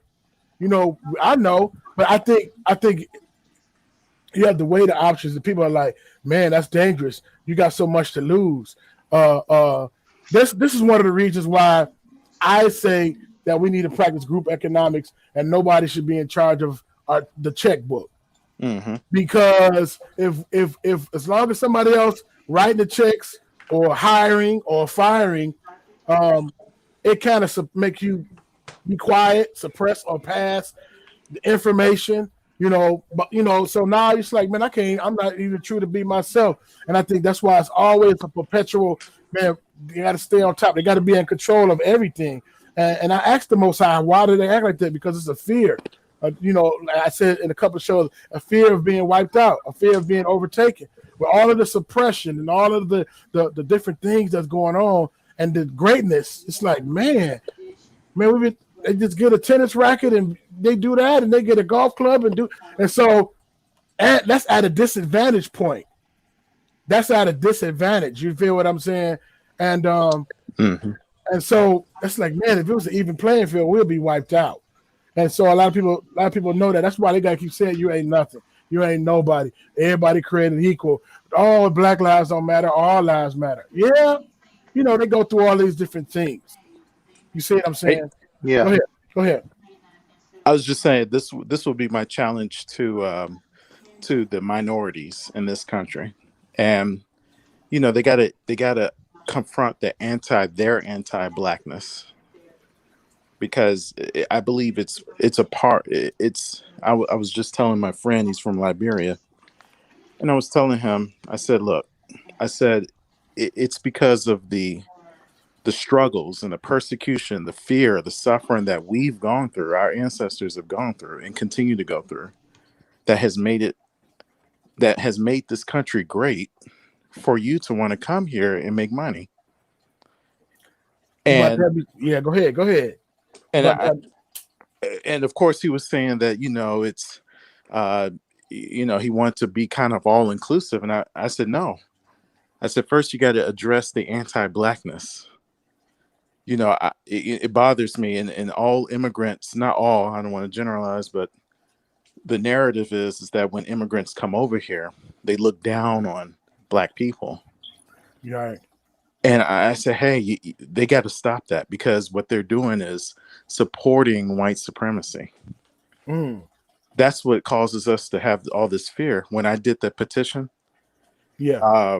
You know, I know, but I think you have to weigh the options. The people are like, man, that's dangerous. You got so much to lose. This is one of the reasons why I say that we need to practice group economics, and nobody should be in charge of the checkbook. Mm-hmm. Because if as long as somebody else writing the checks or hiring or firing, it kind of make you be quiet, suppress or pass the information, you know. But you know, so now it's like, man, I'm not even true to be myself. And I think that's why it's always a perpetual, man, you got to stay on top. They got to be in control of everything. And I asked the Most High, why do they act like that? Because it's a fear. You know, like I said in a couple of shows, a fear of being wiped out, a fear of being overtaken. With all of the suppression and all of the different things that's going on and the greatness, it's like, man, they just get a tennis racket and they do that, and they get a golf club and so that's at a disadvantage point. That's at a disadvantage. You feel what I'm saying? And Mm-hmm. and so it's like, man, if it was an even playing field, we'll be wiped out. And so a lot of people know that. That's why they gotta keep saying you ain't nothing. You ain't nobody. Everybody created equal. All Black lives don't matter. All lives matter. Yeah, you know, they go through all these different things. You see what I'm saying? Yeah. Go ahead. I was just saying this will be my challenge to the minorities in this country, and you know they gotta confront their anti-blackness, because I believe it's a part. I was just telling my friend, he's from Liberia, and I was telling him, I said, look, it's because of the struggles and the persecution, the fear, the suffering that we've gone through, our ancestors have gone through and continue to go through, that has made this country great for you to want to come here and make money. And go ahead. And of course he was saying that, you know, it's he wanted to be kind of all inclusive, and I said no. I said, first you got to address the anti-blackness. You know, it bothers me, and all immigrants, not all, I don't want to generalize, but the narrative is that when immigrants come over here, they look down on Black people. Right. And I said, hey, they got to stop that, because what they're doing is supporting white supremacy. That's what causes us to have all this fear. When I did the petition, you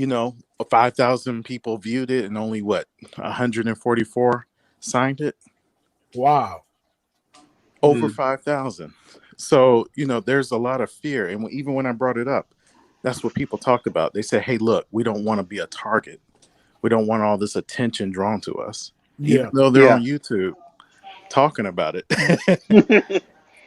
know, 5,000 people viewed it and only 144 signed it. Wow. Over 5,000. So, you know, there's a lot of fear. And even when I brought it up, that's what people talked about. They said, hey, look, we don't want to be a target. We don't want all this attention drawn to us. Yeah. Even though they're on YouTube talking about it.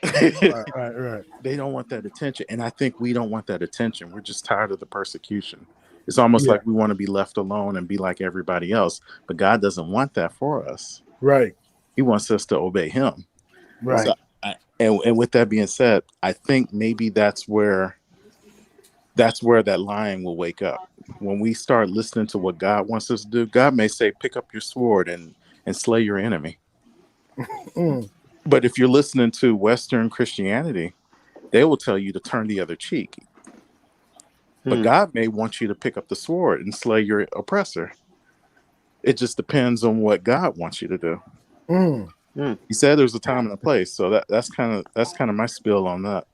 Right. They don't want that attention. And I think we don't want that attention. We're just tired of the persecution. It's almost like we want to be left alone and be like everybody else. But God doesn't want that for us. Right. He wants us to obey him. Right. So and with that being said, I think maybe that's where that line will wake up. When we start listening to what God wants us to do, God may say, pick up your sword and slay your enemy. But if you're listening to Western Christianity, they will tell you to turn the other cheek. But God may want you to pick up the sword and slay your oppressor. It just depends on what God wants you to do. Mm. He said there's a time and a place. So that's kind of my spill on that.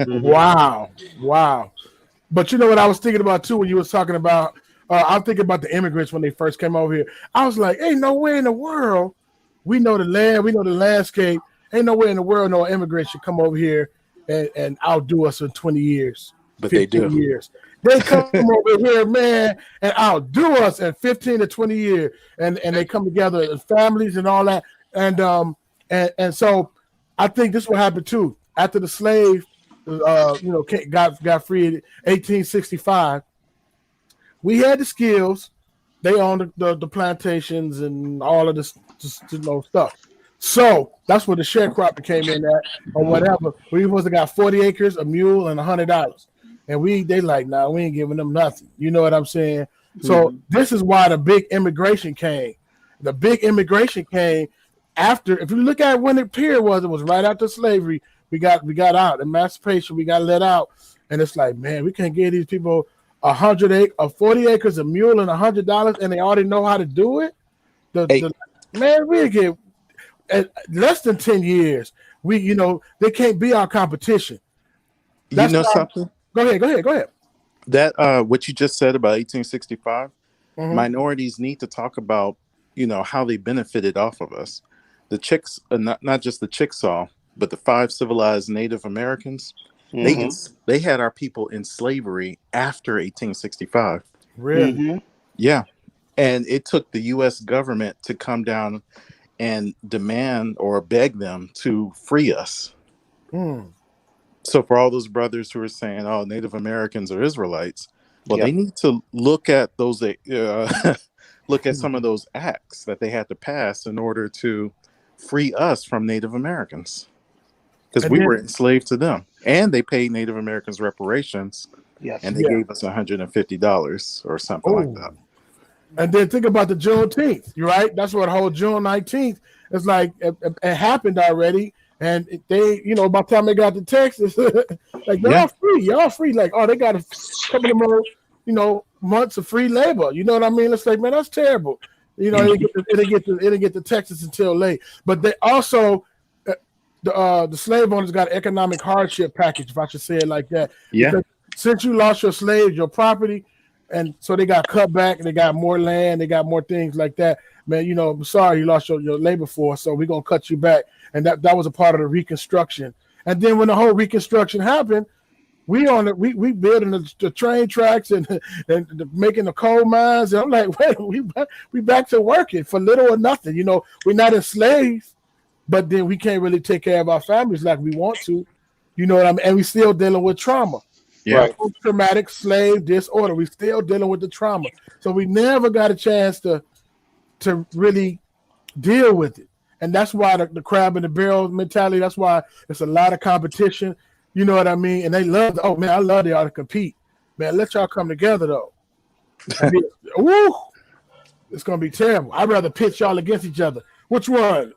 Hmm. Wow, wow. But you know what I was thinking about too when you was talking about. I'm thinking about the immigrants when they first came over here. I was like, ain't no way in the world we know the land, we know the landscape. Ain't no way in the world no immigrants should come over here and outdo us in 20 years, But they 15 do. years. They come over here, man, and outdo us in 15 to 20 years. And they come together as families and all that. And so I think this will happen too. After the slave got free in 1865, we had the skills. They owned the plantations and all of this stuff. So that's where the sharecropping came in at, or whatever. We must have got 40 acres, a mule, and $100. And they like, nah, we ain't giving them nothing. You know what I'm saying? So Hmm. this is why the big immigration came. The big immigration came after. If you look at when the period was, it was right after slavery. We got out, emancipation. We got let out, and it's like, man, we can't give these people 40 acres, a mule, and $100, and they already know how to do it. Hey, Man, we get at less than 10 years. They can't be our competition. you That's know why. something? Go ahead. That what you just said about 1865, Mm-hmm. minorities need to talk about, how they benefited off of us. The chicks, not just the Chickasaw, but the five civilized Native Americans, they Hmm. they had our people in slavery after 1865. Really? Hmm. Yeah, and it took the U.S. government to come down and demand or beg them to free us. Mm. So for all those brothers who are saying, "Oh, Native Americans are Israelites," well, Yeah. they need to look at those, look at some of those acts that they had to pass in order to free us from Native Americans, because And we then, were enslaved to them, and they paid Native Americans reparations, Yes. and they yeah. gave us $150 or something like Oh. that. And then think about the Juneteenth. You're right. That's what whole June 19th. It's like it happened already. And they, by the time they got to Texas, like Yeah, y'all free. Like, oh, they got a couple of more, months of free labor. You know what I mean? It's like, man, that's terrible. It didn't get to Texas until late. But they also, uh, the slave owners got an economic hardship package, if I should say it like that, yeah. because since you lost your slaves, your property, and so they got cut back, and they got more land, they got more things like that. Man, I'm sorry you lost your labor force, so we're gonna cut you back, and that was a part of the Reconstruction. And then when the whole Reconstruction happened, we building the train tracks and making the coal mines. And I'm like, wait, we back to working for little or nothing. We're not enslaved, but then we can't really take care of our families like we want to. You know what I mean? And we still dealing with trauma, Yeah. Right. post-traumatic slave disorder. We still dealing with the trauma. So we never got a chance to really deal with it. And that's why the crab in the barrel mentality, that's why it's a lot of competition. You know what I mean? And they love, oh man, I love y'all to compete. Man, let y'all come together though. And woo, it's gonna be terrible. I'd rather pitch y'all against each other. Which one?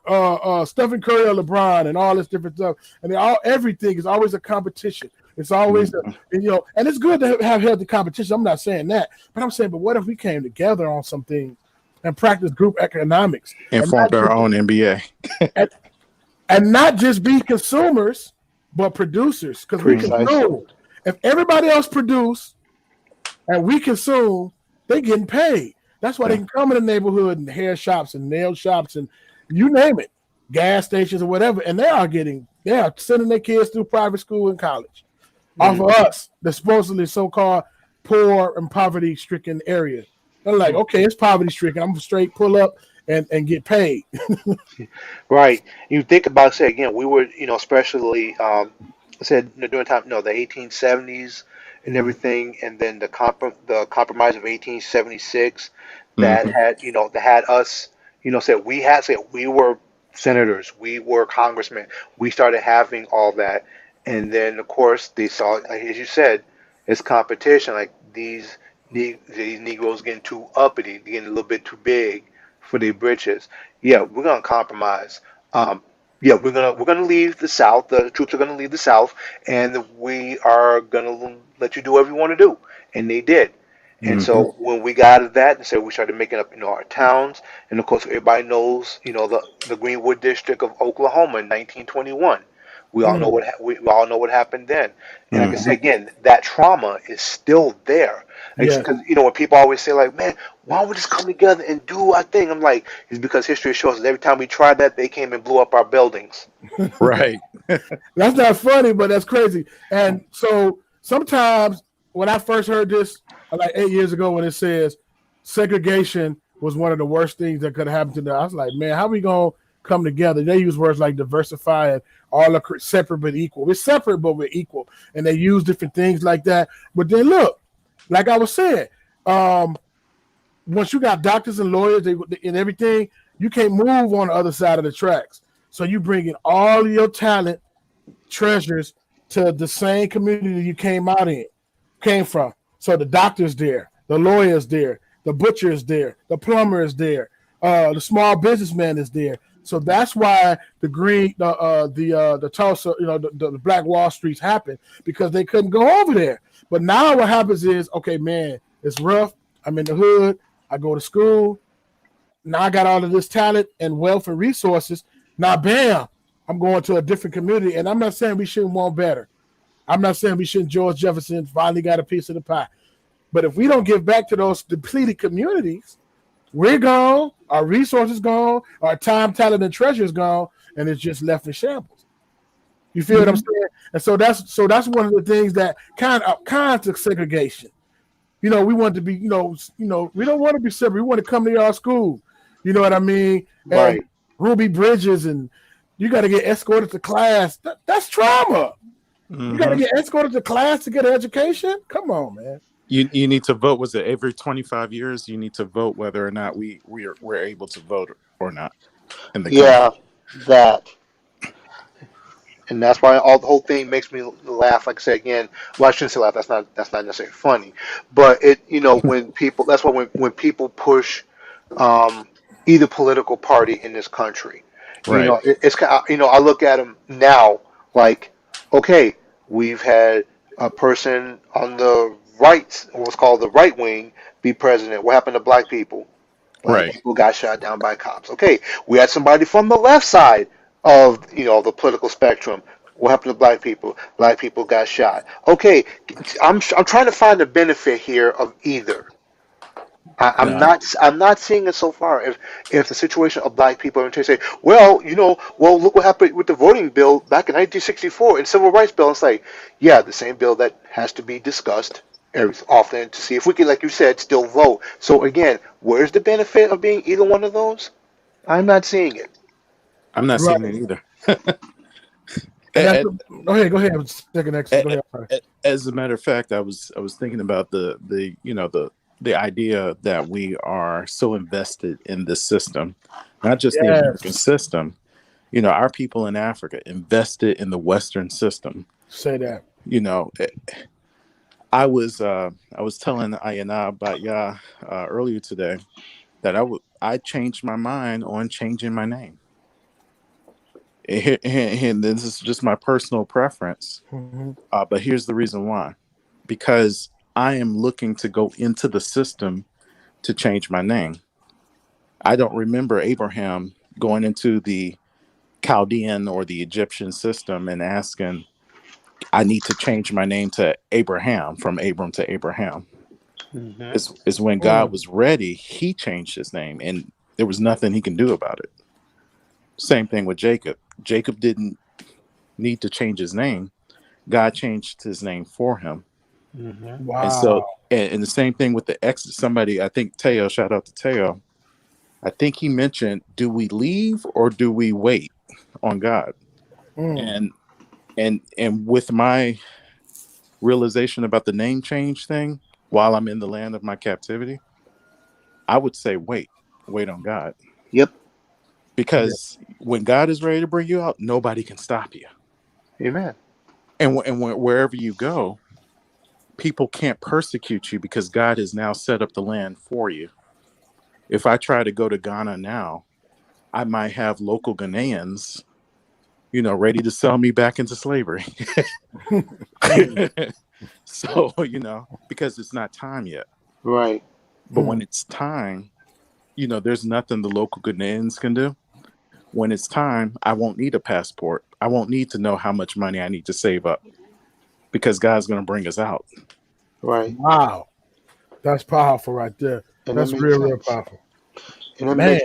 Stephen Curry or LeBron and all this different stuff. And everything is always a competition. It's always Mhm. and it's good to have healthy competition. I'm not saying that, but I'm saying, but what if we came together on some things and practice group economics And and not formed our just, own NBA. and, and not just be consumers, but producers? Because we Precisely. consume. If everybody else produce and we consume, they getting paid. That's why they Yeah. can come in the neighborhood and hair shops and nail shops and you name it, gas stations or whatever, and they are sending their kids through private school and college off Hmm. of us, the supposedly so-called poor and poverty-stricken area. They're like, okay, it's poverty-stricken. I'm straight pull up and get paid. Right. You think about, say again, we were, especially I said during time, no, the 1870s and Mm, everything, and then the compromise of 1876 that Hmm. had us, said we were senators, we were congressmen, we started having all that, and then of course they saw, like, as you said, it's competition. Like these Negroes getting too uppity, getting a little bit too big for their britches. Yeah, we're gonna compromise. Um, yeah, we're gonna leave the South. The troops are gonna leave the South, and we are gonna let you do whatever you want to do. And they did. And Hmm. so when we got out of that, and so we started making up, our towns, and of course everybody knows, the Greenwood District of Oklahoma in 1921. We all know Mm, we all know what happened then. And like I Hmm. say again, that trauma is still there. yes. Because when people always say like, "Man, why don't we just come together and do our thing?" I'm like, it's because history shows us every time we tried that, they came and blew up our buildings. Right. That's not funny, but that's crazy. And so sometimes when I first heard this, like 8 years ago, when it says segregation was one of the worst things that could have happened to them, I was like, man, how we gonna come together? They use words like diversify and all are separate but equal. We're separate but we're equal, and they use different things like that. But then look, like I was saying, um, once you got doctors and lawyers and everything, you can't move on the other side of the tracks. So you bring in all of your talent treasures to the same community you came from. So the doctor's there, the lawyer's there, the butcher is there, the plumber is there, the small businessman is there. So that's why the Tulsa, the Black Wall Streets happened, because they couldn't go over there. But now what happens is, okay, man, it's rough. I'm in the hood. I go to school. Now I got all of this talent and wealth and resources. Now, bam, I'm going to a different community. And I'm not saying we shouldn't want better. I'm not saying we shouldn't. George Jefferson finally got a piece of the pie. But if we don't give back to those depleted communities, we're gone, our resources gone, our time, talent, and treasure is gone, and it's just left in shambles. You feel what I'm Mhm. saying? And so that's one of the things that kinds of segregation. We want to be, we don't want to be separate. We want to come to our school. You know what I mean? And Right. Ruby Bridges, and you got to get escorted to class. That's trauma. You got to Hmm. get escorted to class to get an education. Come on, man. You need to vote. Was it every 25 years? You need to vote whether or not we're able to vote or not in the country. Yeah, that. And that's why all the whole thing makes me laugh. Like I said again, well, I shouldn't say laugh. That's not necessarily funny, but when people, that's why when people push um, either political party in this country, Right. it's I look at them now like, okay, we've had a person on the right, what's called the right wing, be president. What happened to black people? Black Right. people got shot down by cops. Okay, we had somebody from the left side of the political spectrum. What happened to black people? Black people got shot. Okay, I'm trying to find the benefit here of either. No. I'm not seeing it so far. If the situation of black people, and to say, well, look what happened with the voting bill back in 1964 and civil rights bill. It's like, yeah, the same bill that has to be discussed every often to see if we can, like you said, still vote. So again, where's the benefit of being either one of those? I'm not seeing it. I'm not seeing Right. it either. And that's A- go ahead. Second exit. Go a- ahead. Sorry. As a matter of fact, I was thinking about the idea that we are so invested in this system, not just the American Yes. system. Our people in Africa invested in the Western system. Say that. You know, I was telling Ayana about earlier today that I changed my mind on changing my name, and this is just my personal preference. Mm-hmm. But here's the reason why: because I am looking to go into the system to change my name. I don't remember Abraham going into the Chaldean or the Egyptian system and asking, I need to change my name to Abraham from Abram to Abraham. Hmm. Is when God Mm. was ready, he changed his name and there was nothing he can do about it. Same thing with Jacob. Jacob didn't need to change his name. God changed his name for him. Hmm. And so, Wow. and the same thing with the exit. Somebody, I think Teo, shout out to Teo. I think he mentioned, do we leave or do we wait on God? Mm. And and with my realization about the name change thing, while I'm in the land of my captivity, I would say wait on God. Yep. Yeah. Because when God is ready to bring you out, nobody can stop you. Amen. And wherever you go, people can't persecute you because God has now set up the land for you. If I try to go to Ghana now, I might have local Ghanaians, ready to sell me back into slavery. Mm. So, because it's not time yet. Right. But when it's time, there's nothing the local Ghanaians can do. When it's time, I won't need a passport. I won't need to know how much money I need to save up because God's going to bring us out. Right. Wow, that's powerful right there. And that That's makes real sense. powerful, And that man.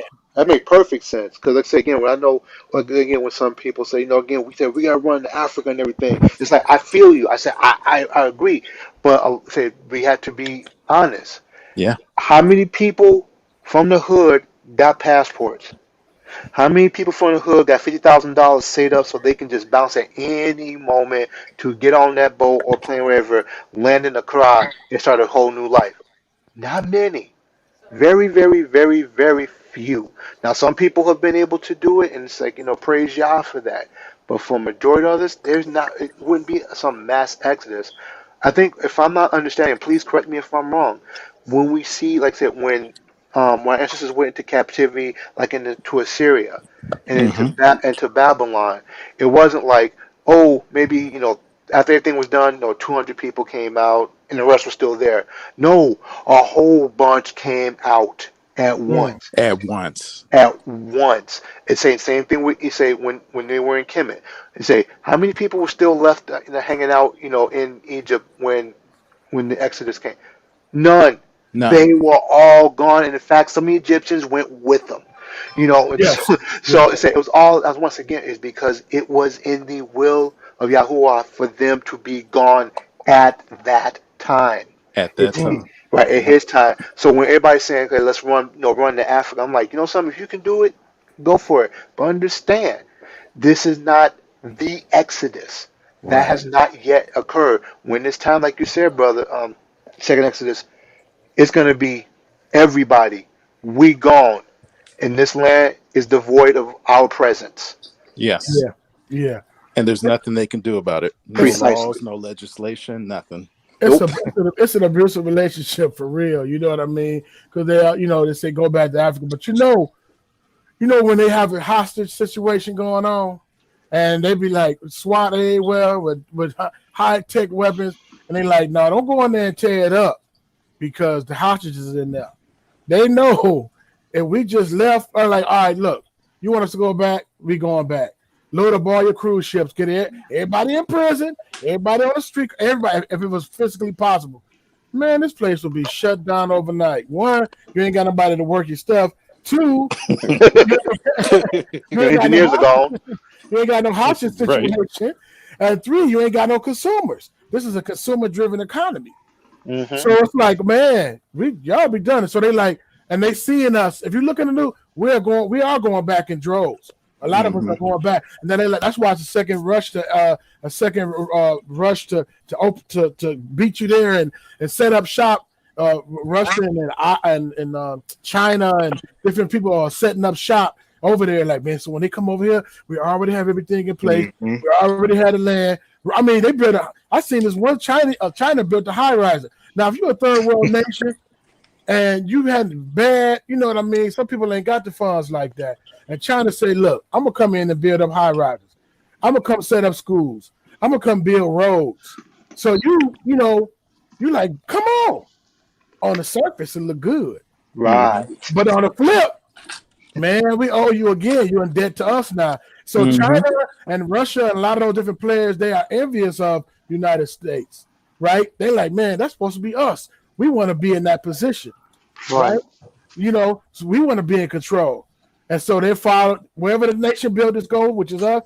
makes perfect sense. Because like I say again, when I know again when some people say, again we said we gotta run to Africa and everything. It's like I feel you. I said I agree, but I say we had to be honest. Yeah, How many people from the hood got passports? How many people from the hood got $50,000 saved up so they can just bounce at any moment to get on that boat or plane wherever, land in Accra and start a whole new life? Not many. Very, very, very, very few. Now, some people have been able to do it, and it's like, praise Yah for that. But for majority of this, it wouldn't be some mass exodus. I think, if I'm not understanding, please correct me if I'm wrong. When we see, like I said, when our ancestors went into captivity, like to Assyria and hmm into Babylon, it wasn't like, oh, maybe, after everything was done, 200 people came out and the rest were still there. No, a whole bunch came out at Mm. once. at once. At once. It's saying same thing with you say when they were in Kemet. You say how many people were still left hanging out, in Egypt when the Exodus came? None. None. They were all gone, and in fact, some Egyptians went with them. And Yes, so yes, say it was all as once again is because it was in the will of Yahuwah for them to be gone at that time. At that It's mm. time. right at Yeah. his time. So when everybody's saying, "Okay, let's run, run to Africa," I'm like, something. If you can do it, go for it. But understand, this is not the Exodus. That Right. has not yet occurred. When it's time, like you said, brother, second Exodus, it's going to be everybody. We gone, and this land is devoid of our presence. Yes. Yeah, yeah. And there's nothing they can do about it. No It's laws, Precisely. no legislation, nothing. it's a Nope. it's an abusive relationship for real. You know what I mean? Because they are, they say go back to Africa, but when they have a hostage situation going on, and they be like SWAT everywhere with high tech weapons, and they like, no, don't go in there and tear it up because the hostage is in there. They know if we just left, are like, all right, look, you want us to go back, we going back. Load up all your cruise ships, get it. Everybody in prison, everybody on the street, everybody, if it was physically possible. Man, this place will be shut down overnight. One, you ain't got nobody to work your stuff. Two, you you Your ain't got no engineers are gone. you ain't got no hostage Right. situation. And three, you ain't got no consumers. This is a consumer driven economy. Hmm. So it's like, man, y'all be done. So they like, and they seeing us. If you look in the news, we are going back in droves. A lot of us hmm are going back, and then they like that's why it's a second rush to beat you there and set up shop. Russia and China and different people are setting up shop over there. Like, man, so when they come over here, we already have everything in place. hmm We already had the land. I mean, they built I seen this one China built a high riser. Now, if you're a third world nation and you had bad, you know what I mean? Some people ain't got the funds like that. And China say, look, I'm gonna come in and build up high rises. I'm gonna come set up schools. I'm gonna come build roads. So you like, come on. On the surface, it look good. Right. But on the flip, man, we owe you again. You're in debt to us now. So hmm China and Russia and a lot of those different players, they are envious of the United States, right? They're like, man, that's supposed to be us. We want to be in that position, right? Right. So we want to be in control. And so they follow wherever the nation builders go, which is us.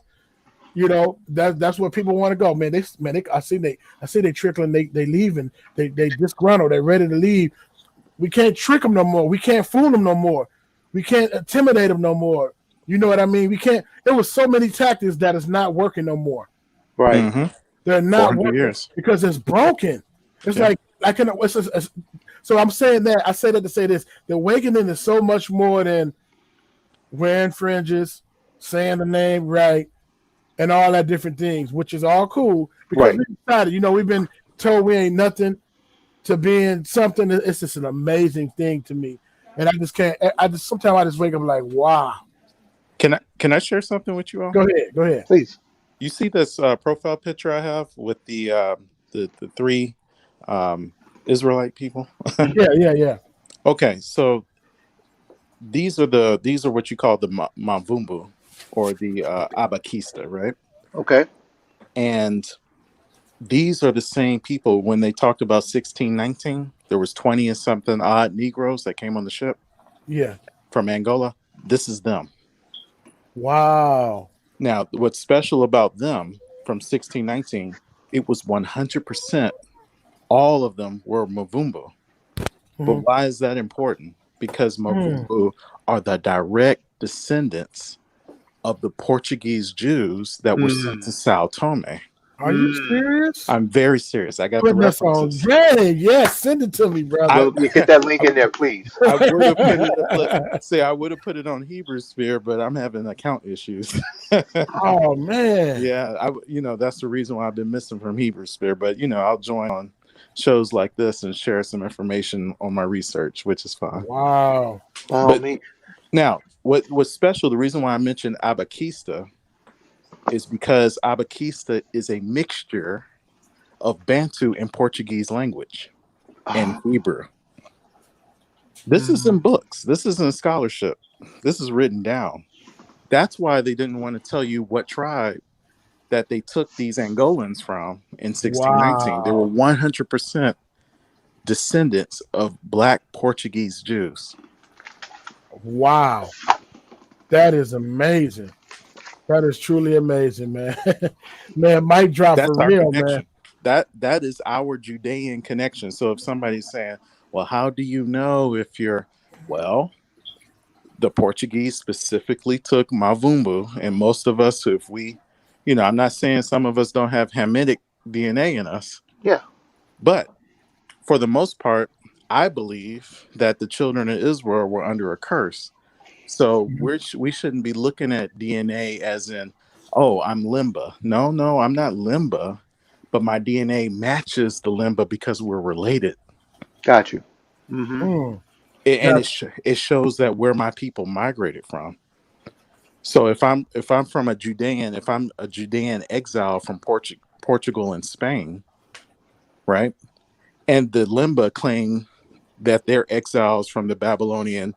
That's where people want to go. I see they trickling. They leaving. They disgruntled. They ready to leave. We can't trick them no more. We can't fool them no more. We can't intimidate them no more. You know what I mean? We can't. There was so many tactics that is not working no more. Right. hmm They're not 400 working years. because it's broken. It's Yeah. like I can. So I'm saying that. I say that to say this: the awakening is so much more than wearing fringes, saying the name right, and all that different things, which is all cool because Right. we decided. We've been told we ain't nothing to being something. It's just an amazing thing to me, and I just can't. I just sometimes I just wake up like, wow. Can I share something with you all? Go ahead, go ahead. Please. You see this profile picture I have with the three um, Israelite people. Yeah. Okay, so these are what you call the Mavumbu or the Abakista, right? Okay. And these are the same people when they talked about 1619. There was 20 and something odd Negroes that came on the ship Yeah. from Angola. This is them. Wow. Now, what's special about them from 1619? It was 100%. All of them were Mavumbu. But Mhm. why is that important? Because Mm. Mavumbu are the direct descendants of the Portuguese Jews that were sent to Mm. Sao Tome. Are you Mm. serious? I'm very serious. I got the Putting us on references. game. Yes, send it to me, brother. I Well, you hit that link in there, please. I would have put it. Look, say I would have put it on Hebrew Sphere, but I'm having account issues. Oh man. Yeah, that's the reason why I've been missing from Hebrew Sphere. But I'll join on shows like this and share some information on my research, which is fine. Wow. Oh, But me. now, what's special? The reason why I mentioned Abakista is because Abakista is a mixture of Bantu and Portuguese language and Oh. Hebrew. This is in Mm. books. This is in scholarship. This is written down. That's why they didn't want to tell you what tribe that they took these Angolans from in 1619. They were Wow. 100% descendants of Black Portuguese Jews. Wow. That is amazing. That is truly amazing, man. Man, mic drop for That's our real, man. connection. That is our Judean connection. So if somebody's saying, well, how do you know if you're, well, the Portuguese specifically took Mavumbu, and most of us, if we, I'm not saying some of us don't have Hamitic DNA in us, Yeah. but for the most part, I believe that the children of Israel were under a curse. So we shouldn't be looking at DNA as in, oh, I'm Limba. No, I'm not Limba, but my DNA matches the Limba because we're related. Got you. Mm-hmm. Mm. And That, it shows that where my people migrated from. So if I'm from a Judean, if I'm a Judean exile from Portugal and Spain, right? And the Limba claim that they're exiles from the Babylonian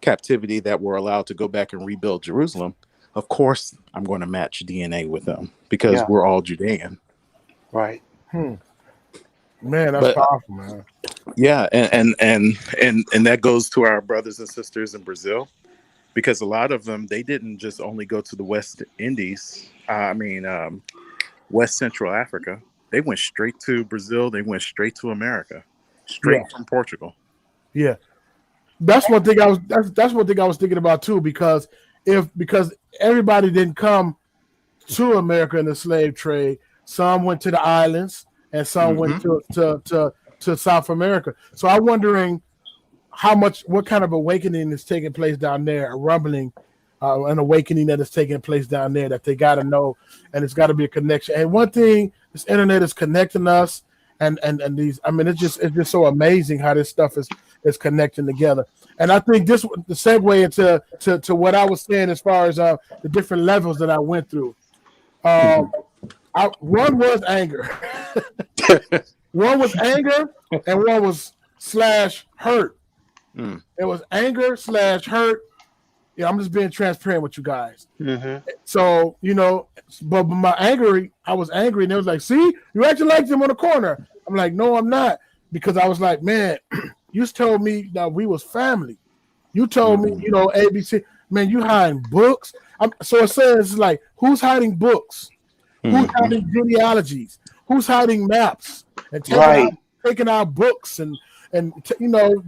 captivity that were allowed to go back and rebuild Jerusalem. Of course, I'm going to match DNA with them because Yeah. we're all Judean. Right. man, that's But powerful, man. yeah, and that goes to our brothers and sisters in Brazil, because a lot of them, they didn't just only go to the West Indies. West Central Africa. They went straight to Brazil. They went straight to America, Yeah, straight from Portugal. yeah. That's one thing I was thinking about too, because because everybody didn't come to America in the slave trade. Some went to the islands and some went Mm-hmm. to South America. So I'm wondering what kind of awakening is taking place down there, a rumbling, an awakening that is taking place down there that they got to know, and it's got to be a connection. And one thing, this internet is connecting us, and these. I mean, it's just so amazing how this stuff is connecting together. And I think the segue into what I was saying as far as the different levels that I went through. One was anger. One was anger, and one was / hurt. Mm. It was anger / hurt. Yeah, I'm just being transparent with you guys. Mm-hmm. So, but my anger, I was angry, and they was like, see, you acting like them on the corner. I'm like, no, I'm not. Because I was like, man, you told me that we was family. You told me, ABC. Man, you hiding books. So it says, like, who's hiding books? Who's Mm-hmm. hiding genealogies? Who's hiding maps? And Right. taking out books and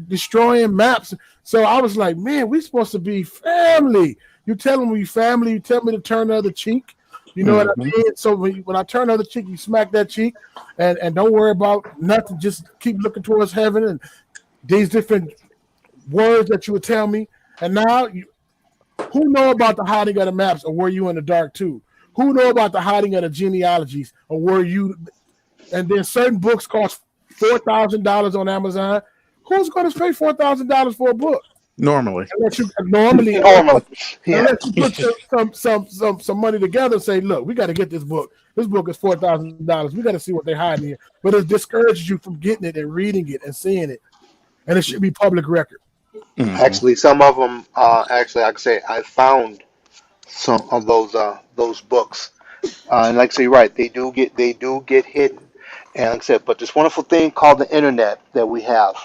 destroying maps. So I was like, man, we supposed to be family. You telling me family, you tell me to turn the other cheek. You know what I mean? So when I turn the other cheek, you smack that cheek and don't worry about nothing. Just keep looking towards heaven and these different words that you would tell me. And now who know about the hiding of the maps, or were you in the dark too? Who know about the hiding of the genealogies, or were you? And then certain books cost $4,000 on Amazon. Who's going to pay $4,000 for a book? Normally. Unless you normally, Normally, yeah. unless you put some money together and say, look, we got to get this book. This book is $4,000. We got to see what they're hiding here. But it discourages you from getting it and reading it and seeing it. And it should be public record. Mm-hmm. Actually, some of them, actually, like I say, I found some of those books, and like I say, right, they do get hidden, and like I said, but this wonderful thing called the internet that we have.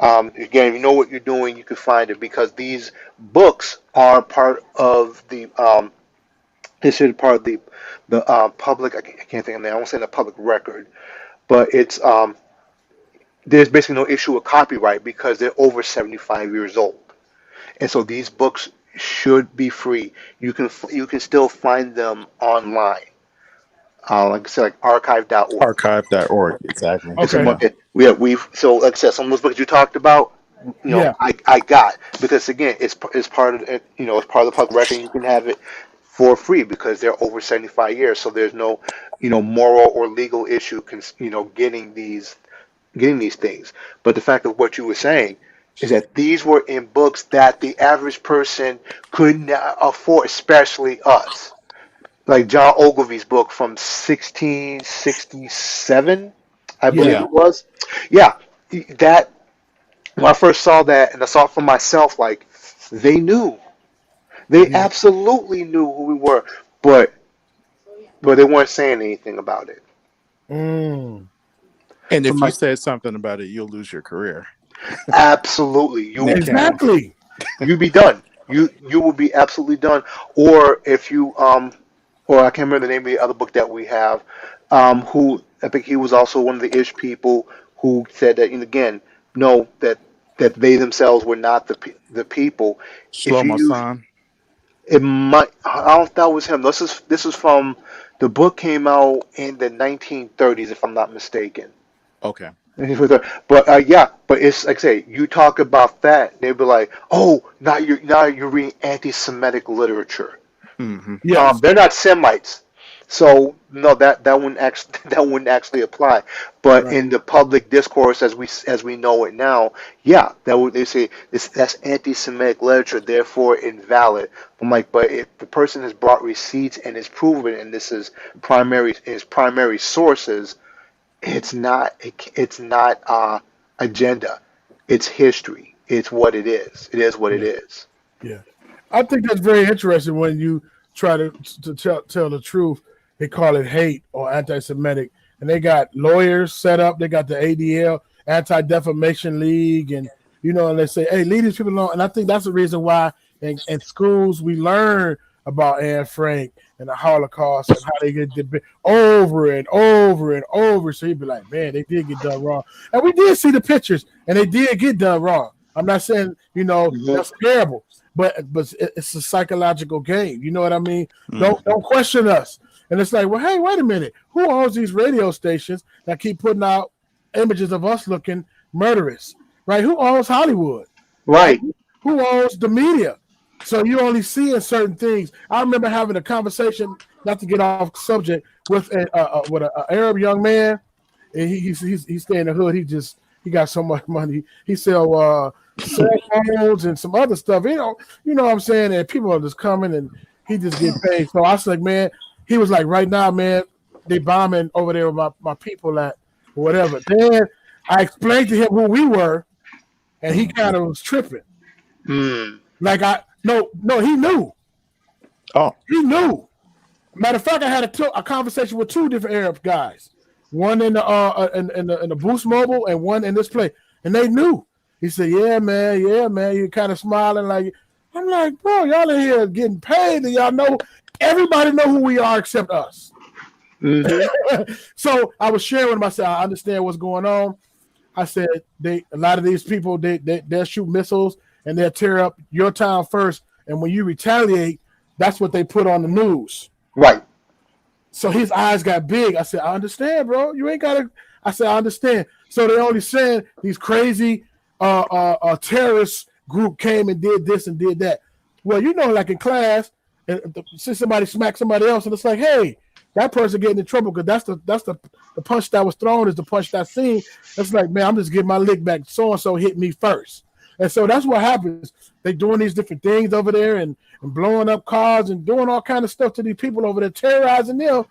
Again, if you know what you're doing, you can find it because these books are part of the this is part of the public. I can't think of the name. I won't say the public record, but it's there's basically no issue of copyright because they're over 75 years old. And so these books should be free. You can still find them online. Like I said, like archive.org. Archive.org, exactly. And so Okay. we've so like I said, some of those books you talked about, Yeah. I got because again, it's part of it, it's part of the public record. You can have it for free because they're over 75 years. So there's no, moral or legal issue, getting these things. But the fact of what you were saying is that these were in books that the average person could not afford, especially us. Like John Ogilvy's book from 1667, I believe Yeah. it was. Yeah, that when I first saw that and I saw it for myself, like they knew, they Yeah. absolutely knew who we were, but they weren't saying anything about it. Mm. And So if you my said something about it, you'll lose your career. absolutely, They can. Exactly. you'd be done. You will be absolutely done. Or if you or I can't remember the name of the other book that we have, who I think he was also one of the ish people who said that, and again, no, that they themselves were not the people. If you Shlomo use San. it, might I don't know if that was him. This is from the book came out in the 1930s, if I'm not mistaken. Okay. But yeah, but it's like I say, you talk about that, they'd be like, "Oh, now you're reading anti-Semitic literature." Mm-hmm. Yes. They're not Semites, so no, that wouldn't actually that wouldn't actually apply. But Right. in the public discourse, as we know it now, yeah, they say that's anti-Semitic literature, therefore invalid. I'm like, but if the person has brought receipts and is proven, and this is primary sources, it's not agenda. It's history. It's what it is. It is what it Yeah. is. Yeah. I think that's very interesting when you try to tell the truth. They call it hate or anti-Semitic, and they got lawyers set up. They got the ADL, Anti-Defamation League, and and they say, "Hey, leave these people alone." And I think that's the reason why in schools we learn about Anne Frank and the Holocaust and how they get over and over and over. So you'd be like, "Man, they did get done wrong," and we did see the pictures, and they did get done wrong. I'm not saying Mhm. that's terrible. But it's a psychological game. You know what I mean? Mm-hmm. Don't question us. And it's like, well, hey, wait a minute. Who owns these radio stations that keep putting out images of us looking murderous? Right? Who owns Hollywood? Right? Right. Who owns the media? So you only see in certain things. I remember having a conversation, not to get off subject, with an Arab young man, and he stay in the hood. He got so much money. He sell cell phones and some other stuff. You know what I'm saying? And people are just coming and he just get paid. So I was like, man, he was like, right now, man, they bombing over there with my people at or whatever. Then I explained to him who we were, and he kind of was tripping. Mm. Like no, he knew. Oh. He knew. Matter of fact, I had a conversation with two different Arab guys, one in the Boost Mobile and one in this place, and they knew. He said, "Yeah, man. You're kind of smiling like." I'm like, bro, y'all in here getting paid, and y'all know everybody know who we are except us. Mm-hmm. So I was sharing with him. I said, I understand what's going on. I said, a lot of these people they'll shoot missiles and they'll tear up your town first, and when you retaliate, that's what they put on the news. Right. So his eyes got big. I said, I understand, bro. You ain't gotta. I said, I understand. So they only saying these crazy terrorist group came and did this and did that. Well, like in class, since somebody smacked somebody else, and it's like, hey, that person getting in trouble because that's the punch that was thrown is the punch that seen. It's like, man, I'm just getting my lick back. So and so hit me first. And so that's what happens. They doing these different things over there and blowing up cars and doing all kind of stuff to these people over there, terrorizing them.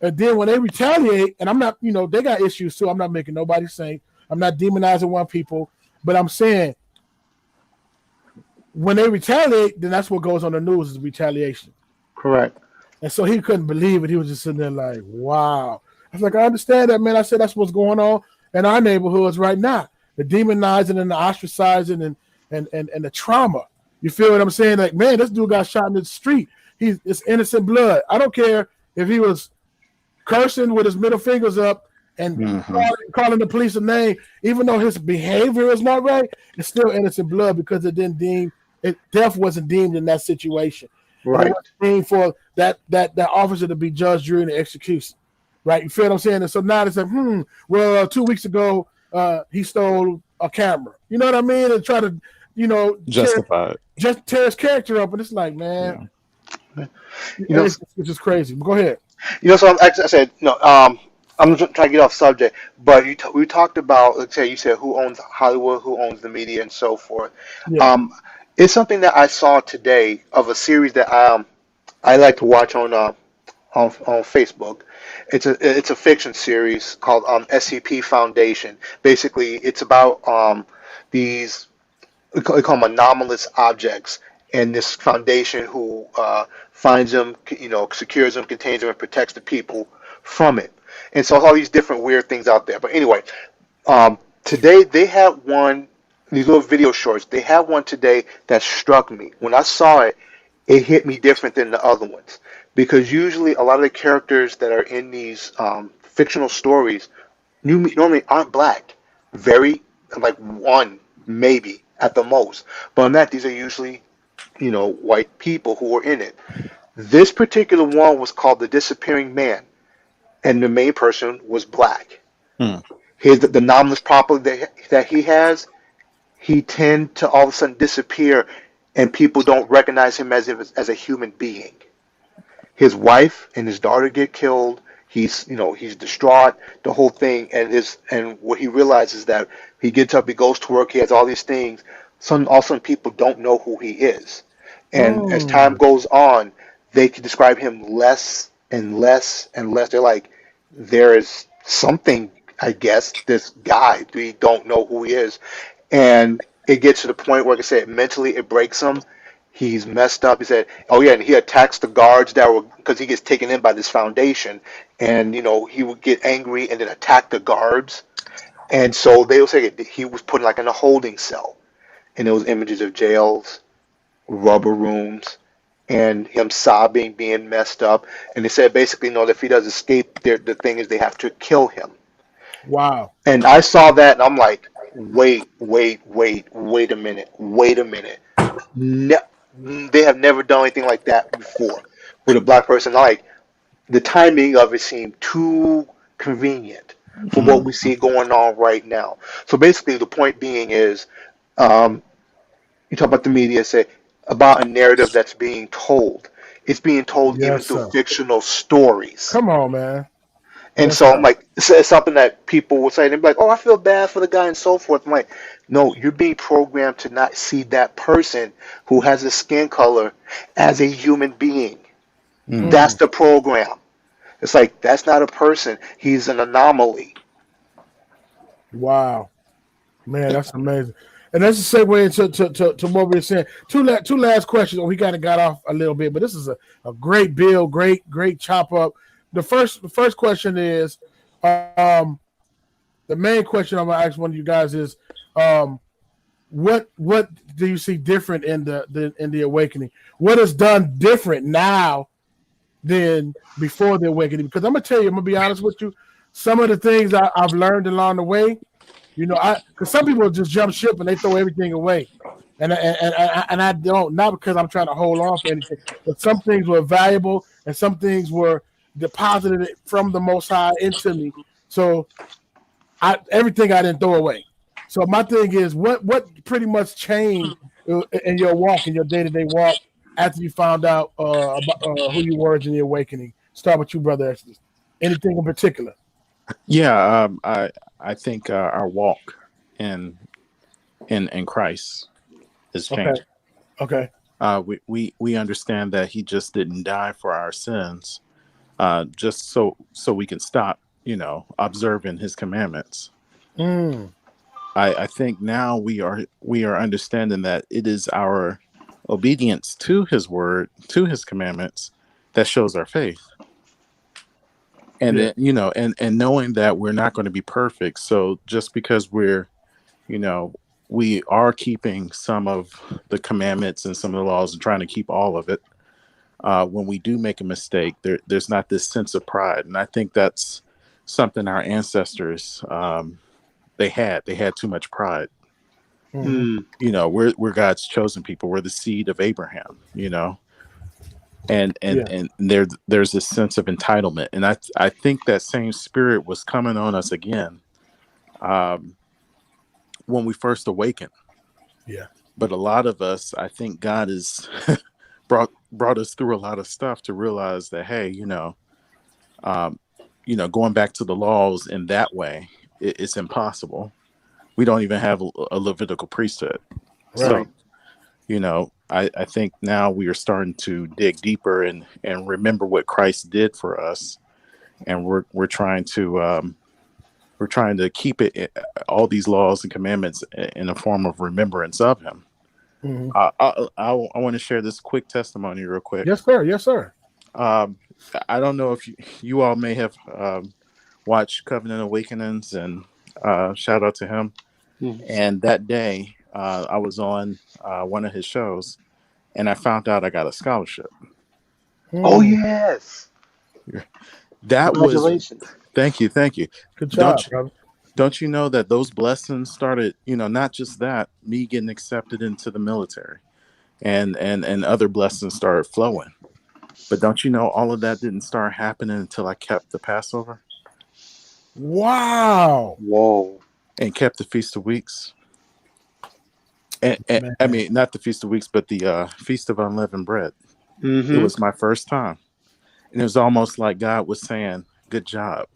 And then when they retaliate, and I'm not, they got issues too. I'm not making nobody saint. I'm not demonizing one people, but I'm saying when they retaliate, then that's what goes on the news is retaliation. Correct. And so he couldn't believe it. He was just sitting there like, wow. I was like, I understand that, man. I said that's what's going on in our neighborhoods right now. The demonizing and the ostracizing and the trauma. You feel what I'm saying? Like, man, this dude got shot in the street. It's innocent blood. I don't care if he was cursing with his middle fingers up and calling the police a name, even though his behavior is not right, it's still innocent blood because death wasn't deemed in that situation. Right. It was deemed for that officer to be judged during the execution. Right. You feel what I'm saying? And so now it's like, well, 2 weeks ago, he stole a camera. You know what I mean? And try to, justify it. Just tear his character up. And it's like, man, it's just crazy. Go ahead. So I said, no, I'm trying to get off subject, but we talked about, let's say you said who owns Hollywood, who owns the media, and so forth. Yeah. It's something that I saw today of a series that I like to watch on Facebook. It's a fiction series called SCP Foundation. Basically, it's about these we call them anomalous objects, and this foundation who finds them, secures them, contains them, and protects the people from it. And so all these different weird things out there. But anyway, today they had one. These little video shorts. They had one today that struck me. When I saw it, it hit me different than the other ones. Because usually a lot of the characters that are in these fictional stories normally aren't black. Very, like one, maybe, at the most. But on that, these are usually, white people who are in it. This particular one was called The Disappearing Man. And the main person was black. Here's the anomalous property that he has. He tend to all of a sudden disappear, and people don't recognize him as a human being. His wife and his daughter get killed. He's distraught, the whole thing, and what he realizes that he gets up, he goes to work, he has all these things. All of a sudden, people don't know who he is, and as time goes on, they can describe him less and less and less. They're like, there is something, I guess, this guy, we don't know who he is. And it gets to the point where, like I said, mentally it breaks him. He's messed up. He said, oh yeah, and he attacks the guards because he gets taken in by this foundation. And, he would get angry and then attack the guards. And so they will say he was put like in a holding cell. And there was images of jails, rubber rooms, and him sobbing, being messed up. And they said basically, that if he does escape, the thing is they have to kill him. Wow. And I saw that and I'm like, wait a minute. They have never done anything like that before with a black person. Like, the timing of it seemed too convenient for what we see going on right now. So basically, the point being is, you talk about the media, say about a narrative that's being told. It's being told even through fictional stories. Come on, man. And so I'm like, it's something that people will say, they'd be like, oh, I feel bad for the guy and so forth. I'm like, no, you're being programmed to not see that person who has a skin color as a human being. That's the program. It's like, that's not a person. He's an anomaly. Wow. Man, that's amazing. And that's a segue into what we were saying. Two last questions. We got off a little bit, but this is a great build, great chop up. The first question is, the main question I'm gonna ask one of you guys is, what do you see different in the awakening? What is done different now than before the awakening? Because I'm gonna be honest with you, some of the things I've learned along the way, because some people just jump ship and they throw everything away, and I don't, not because I'm trying to hold on for anything, but some things were valuable and some things were deposited from the Most High into me. So everything I didn't throw away. So my thing is, what pretty much changed in your walk, in your day-to-day walk, after you found out about who you were in the awakening? Start with you, Brother Exodus. Anything in particular? Yeah, I think our walk in in Christ is Okay. changing. Okay. We understand that he just didn't die for our sins, just so we can stop, observing his commandments. Mm. I think now we are understanding that it is our obedience to his word, to his commandments, that shows our faith. And Yeah. then, and knowing that we're not going to be perfect. So just because we are keeping some of the commandments and some of the laws and trying to keep all of it, when we do make a mistake, there's not this sense of pride. And I think that's something our ancestors, they had too much pride. Mm-hmm. We're God's chosen people. We're the seed of Abraham, and Yeah. there's this sense of entitlement. And I think that same spirit was coming on us again, when we first awakened. Yeah. But a lot of us, I think God has brought us through a lot of stuff to realize that, hey, going back to the laws in that way, it's impossible. We don't even have a Levitical priesthood. Right. So, I think now we are starting to dig deeper and remember what Christ did for us. And we're trying to keep it, all these laws and commandments, in a form of remembrance of him. Mm-hmm. I want to share this quick testimony real quick. Yes, sir. Yes, sir. I don't know if you all may have watched Covenant Awakenings, and shout out to him. Mm. And that day, I was on one of his shows, and I found out I got a scholarship. Oh Mm. yes, That was, congratulations. thank you. Good job, brother. Don't you know that those blessings started, not just that, me getting accepted into the military, and other blessings started flowing. But don't you know all of that didn't start happening until I kept the Passover? Wow. Whoa. And kept the Feast of Weeks. And I mean, not the Feast of Weeks, but the Feast of Unleavened Bread. Mm-hmm. It was my first time. And it was almost like God was saying, good job,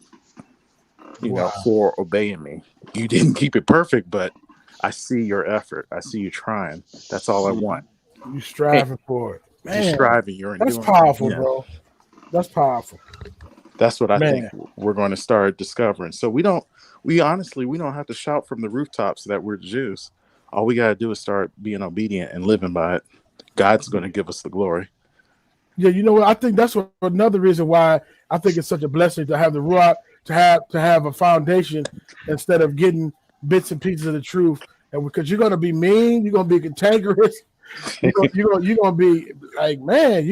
for obeying me. You didn't keep it perfect, but I see your effort. I see you trying. That's all I want. You striving for it. Man, you're striving. You're that's enduring. powerful, Yeah. bro. That's powerful. That's what I think we're going to start discovering. So we don't have to shout from the rooftops that we're Jews. All we got to do is start being obedient and living by it. God's going to give us the glory. Yeah, you know what? I think that's another reason why I think it's such a blessing to have the Ruach, to have a foundation instead of getting bits and pieces of the truth. And because you're going to be mean, you're going to be cantankerous, you're gonna be like, man,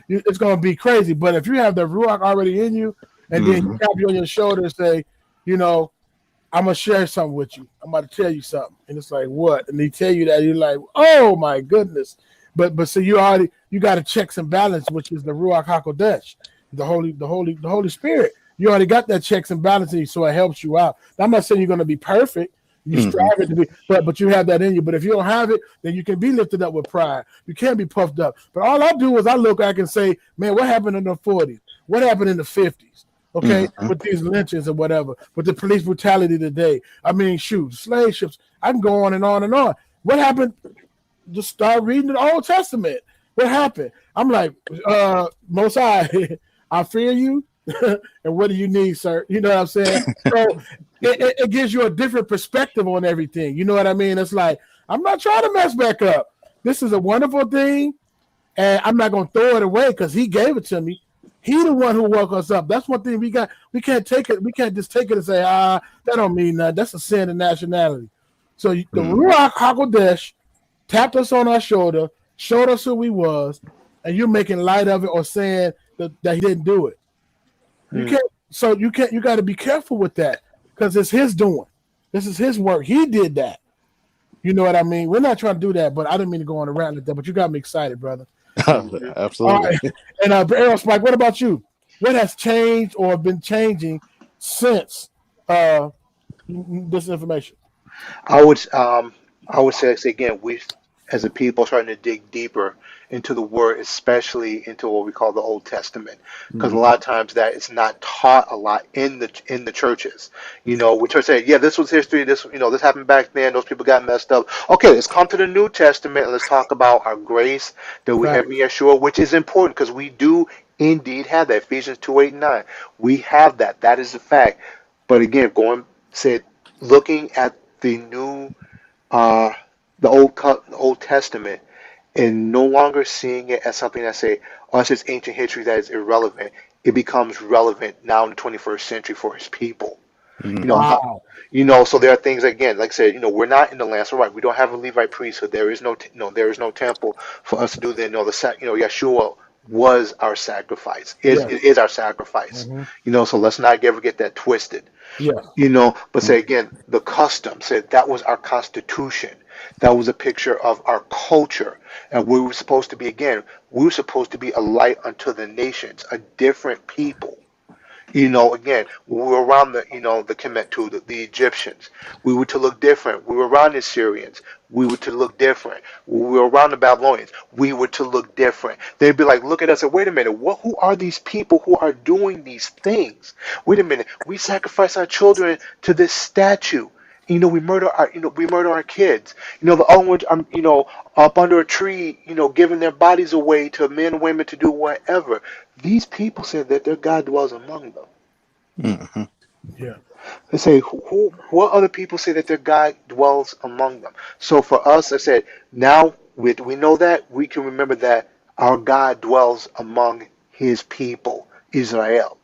it's gonna be crazy. But if you have the Ruach already in you, and then you tap you on your shoulder and say, I'm gonna share something with you. I'm about to tell you something, and it's like, what? And they tell you that, you're like, oh my goodness. But so you got a checks and balance, which is the Ruach HaKodesh, the Holy Spirit. You already got that checks and balances, so it helps you out. Now, I'm not saying you're gonna be perfect. You strive it to be, but you have that in you. But if you don't have it, then you can be lifted up with pride. You can't be puffed up. But all I do is I look back and say, man, what happened in the 40s? What happened in the 50s? Okay, with these lynchings and whatever, with the police brutality today. I mean, shoot, slave ships. I can go on and on and on. What happened? Just start reading the Old Testament. What happened? I'm like, Most High, I fear you. And what do you need, sir? You know what I'm saying? So it gives you a different perspective on everything. You know what I mean? It's like, I'm not trying to mess back up. This is a wonderful thing, and I'm not going to throw it away because he gave it to me. He the one who woke us up. That's one thing we got. We can't take it. We can't just take it and say, that don't mean nothing. That's a sin of nationality. So the Ruach HaKodesh tapped us on our shoulder, showed us who we was, and you're making light of it or saying that he didn't do it. You can't. You got to be careful with that because it's his doing. This is his work. He did that. You know what I mean? We're not trying to do that, but I didn't mean to go on a rant like that. But you got me excited, brother. Absolutely. All right. And Errol Spike, what about you? What has changed or been changing since this information? I would say again, as a people starting to dig deeper into the word, especially into what we call the Old Testament, because a Mhm. lot of times that is not taught a lot in the churches. We church say, yeah, this was history. This happened back then. Those people got messed up. Okay, let's come to the New Testament and let's talk about our grace that we have Fact. in Yeshua, which is important because we do indeed have that. Ephesians 2:8 and 9. We have that. That is a fact. But again, looking at the new uh, the Old Testament and no longer seeing it as something that say, oh, it's just ancient history that is irrelevant. It becomes relevant now in the 21st century for his people. You know Mhm. how, Wow. so there are things again, like I said, we're not in the land, so right, we don't have a Levite priesthood. There is there is no temple for us to do the, Yeshua was our sacrifice. Yes. It is our sacrifice. Hmm. So let's not ever get that twisted. Yes. But say again, the custom said that was our constitution. That was a picture of our culture. And we were supposed to be, again, we were supposed to be a light unto the nations, a different people. Again, we were around the Kemetu, the Egyptians. We were to look different. We were around the Syrians. We were to look different. We were around the Babylonians. We were to look different. They'd be like, look at us and wait a minute, who are these people who are doing these things? Wait a minute, we sacrifice our children to this statue. We murder our kids. The other ones, up under a tree, giving their bodies away to men and women to do whatever. These people said that their God dwells among them. Mhm. Yeah. They say, what other people say that their God dwells among them? So for us, I said, now we know that, we can remember that our God dwells among his people, Israel.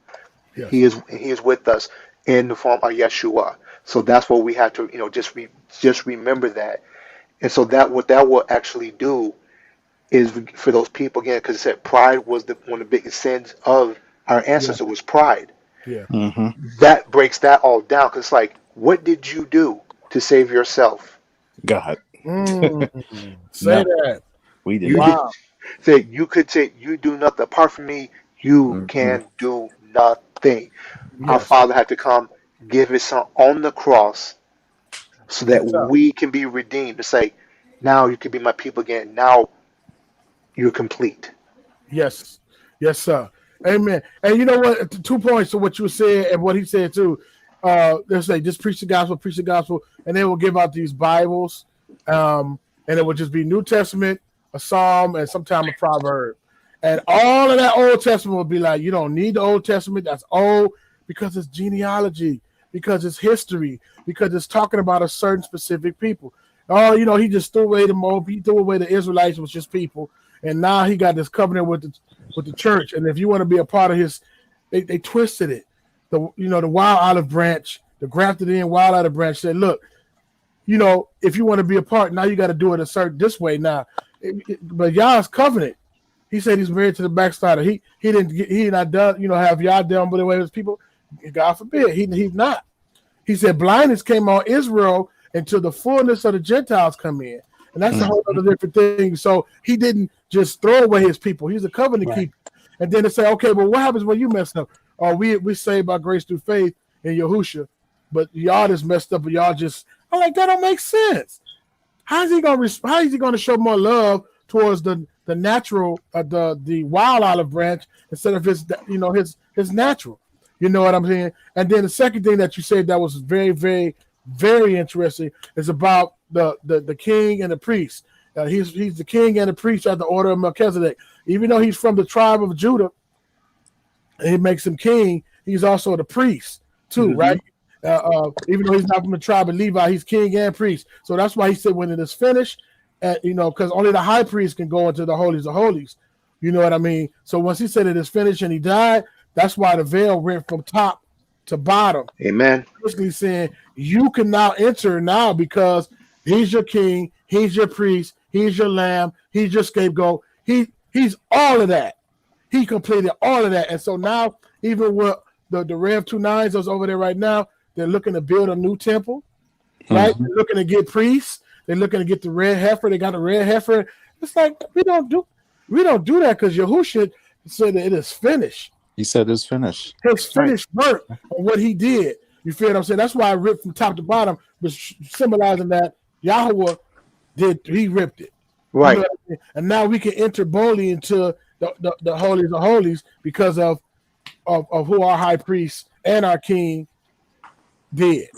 Yes. He is with us in the form of Yeshua. So that's what we have to, just remember that. And so that what that will actually do is for those people again, because it said pride was one of the biggest sins of our Yeah. ancestors was pride. Yeah. Mhm. That breaks that all down because it's like, what did you do to save yourself? God. Mm. Say No, that. we did You not. did Wow. say you do nothing apart from me. You Mhm. can do nothing. Our Yes. Father had to come, give His Son on the cross, so that Yes, sir. we can be redeemed. To say, now you can be my people again. Now you're complete. Yes. Yes, sir. Amen. And you know what? 2 points to what you said and what he said too. They'll say just preach the gospel, and they will give out these Bibles, and it will just be New Testament, a Psalm, and sometime a proverb. And all of that Old Testament will be like, you don't need the Old Testament. That's old because it's genealogy, because it's history, because it's talking about a certain specific people. Oh, he just threw away he threw away the Israelites, was just people, and now he got this covenant with the church. And if you want to be a part of his, they twisted it. The wild olive branch, the grafted in wild olive branch said, look, if you want to be a part, now you got to do it a certain this way. Now, but Yah's covenant, he said he's married to the backslider. He not done, have Yah done with the way his people. God forbid, he's not. He said blindness came on Israel until the fullness of the Gentiles come in. And that's a whole Mhm. other different thing. So he didn't just throw away his people. He's a covenant Right. keeper. And then they say, okay, well, what happens when you mess up? Oh, we saved by grace through faith in Yahusha, but y'all just messed up, and y'all just, I'm like, that don't make sense. How is he gonna show more love towards the natural the wild olive branch instead of his natural? You know what I'm saying? And then the second thing that you said that was very, very, very interesting is about the king and the priest. He's the king and the priest at the order of Melchizedek. Even though he's from the tribe of Judah, and he makes him king, he's also the priest too, Hmm. right? Even though he's not from the tribe of Levi, he's king and priest. So that's why he said when it is finished, because only the high priest can go into the holies of holies. You know what I mean? So once he said it is finished and he died, that's why the veil went from top to bottom, Amen. basically saying you can now enter now because he's your king, he's your priest, he's your lamb, he's your scapegoat. He's all of that. He completed all of that. And so now, even with the Rev 29s that's over there right now, they're looking to build a new temple, right? Mhm. They're looking to get priests. They're looking to get the red heifer. They got the red heifer. It's like we don't do that because Yahushua said that it is finished. He said it's finished. His Right. finished work of what he did. You feel what I'm saying? That's why I ripped from top to bottom, was symbolizing that Yahweh he ripped it. You know Right. what I mean? And now we can enter boldly into the holies of holies because of who our high priest and our king did.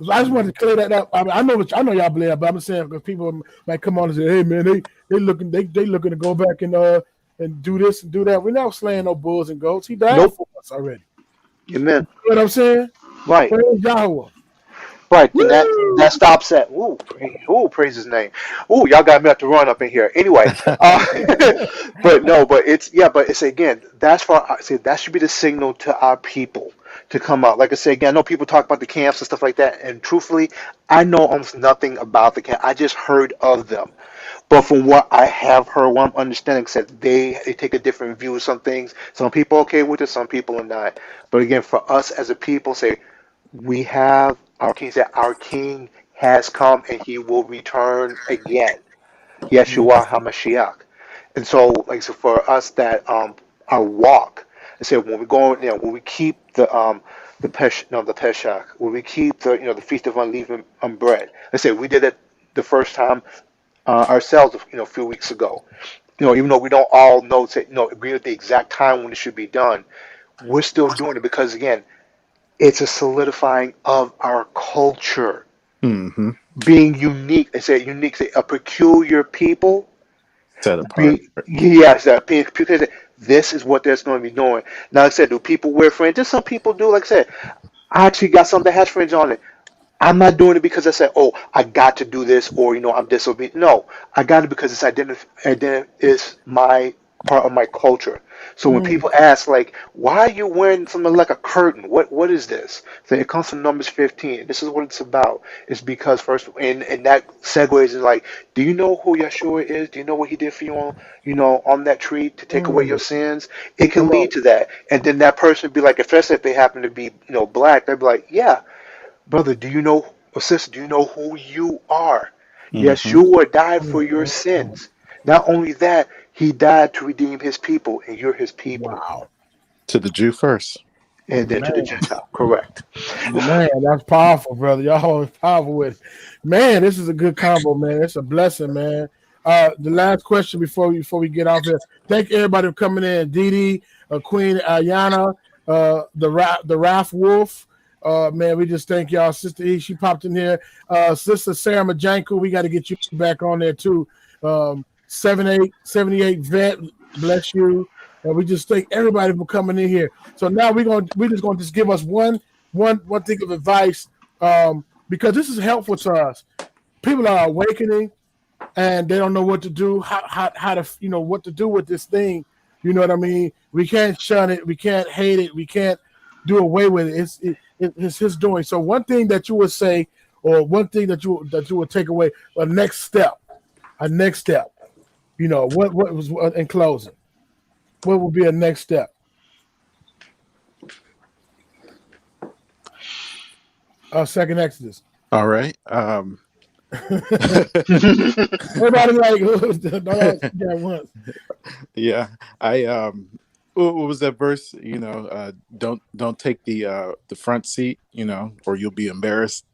So I just wanted to clear that up. I mean, I know y'all believe that, but I'm saying because people might come on and say, "Hey, man, they looking to go back and do this and do that." We're not slaying no bulls and goats. He died Nope. for us already. Amen. You know what I'm saying? Right. Praise Yahweh. Right. And Woo! that stops at praise his name. Ooh, y'all got me up to run up in here. Anyway, but no, but it's again, that's for see that should be the signal to our people to come out. Like I say again, I know people talk about the camps and stuff like that, and truthfully, I know almost nothing about the camp. I just heard of them. But from what I have heard, what I'm understanding, said they take a different view of some things. Some people okay with it, some people are not. But again, for us as a people, say we have our king. Said our king has come and he will return again. Yeshua Hamashiach. And so, like so, for us that our walk, I said when we go, when we keep the Pesach, when we keep the feast of unleavened bread. I said we did it the first time ourselves, a few weeks ago. Even though we don't all know, say, agree with the exact time when it should be done, we're still doing it because again, it's a solidifying of our culture, Hmm. being unique. I say unique, say a peculiar people. Set apart. Be yes, because this is what there's going to be doing. Now, like I said, do people wear fringe? Just some people do. Like I said, I actually got something that has fringe on it. I'm not doing it because I said, "Oh, I got to do this," or I'm disobedient. No, I got it because it's is my part of my culture. So when Mm, people ask, like, "Why are you wearing something like a curtain? What is this?" So it comes from Numbers 15. This is what it's about. It's because first, and that segues is like, do you know who Yeshua is? Do you know what he did for you on that tree to take away mm. your sins? It can Come on. lead to that, and then that person would be like, especially if they happen to be black, they'd be like, "Yeah." Brother, do you know, or sister, do you know who you are? Hmm. Yeshua died Mm, for your mm, mm. sins. Not only that, he died to redeem his people, and you're his people. Wow. To the Jew first. And then to the Man. Gentile. Correct. Man, that's powerful, brother. Y'all always powerful with it. Man, this is a good combo, man. It's a blessing, man. The last question before we get off here. Thank everybody for coming in. Dee Dee, Queen Ayana, the Wrath Wolf. Man, we just thank y'all. Sister E, she popped in here. Sister Sarah Majanko, we got to get you back on there too. 78 vet, bless you. And we just thank everybody for coming in here. So now we're just gonna just give us one thing of advice, because this is helpful to us. People are awakening and they don't know what to do, how to what to do with this thing. You know what I mean? We can't shun it, we can't hate it, we can't do away with it. It's his doing. So one thing that you would say, or one thing that you would take away, a next step. What was in closing? What would be a next step? Second Exodus. All right. Everybody like don't all speak at once. Yeah. I what was that verse? Don't take the front seat, or you'll be embarrassed.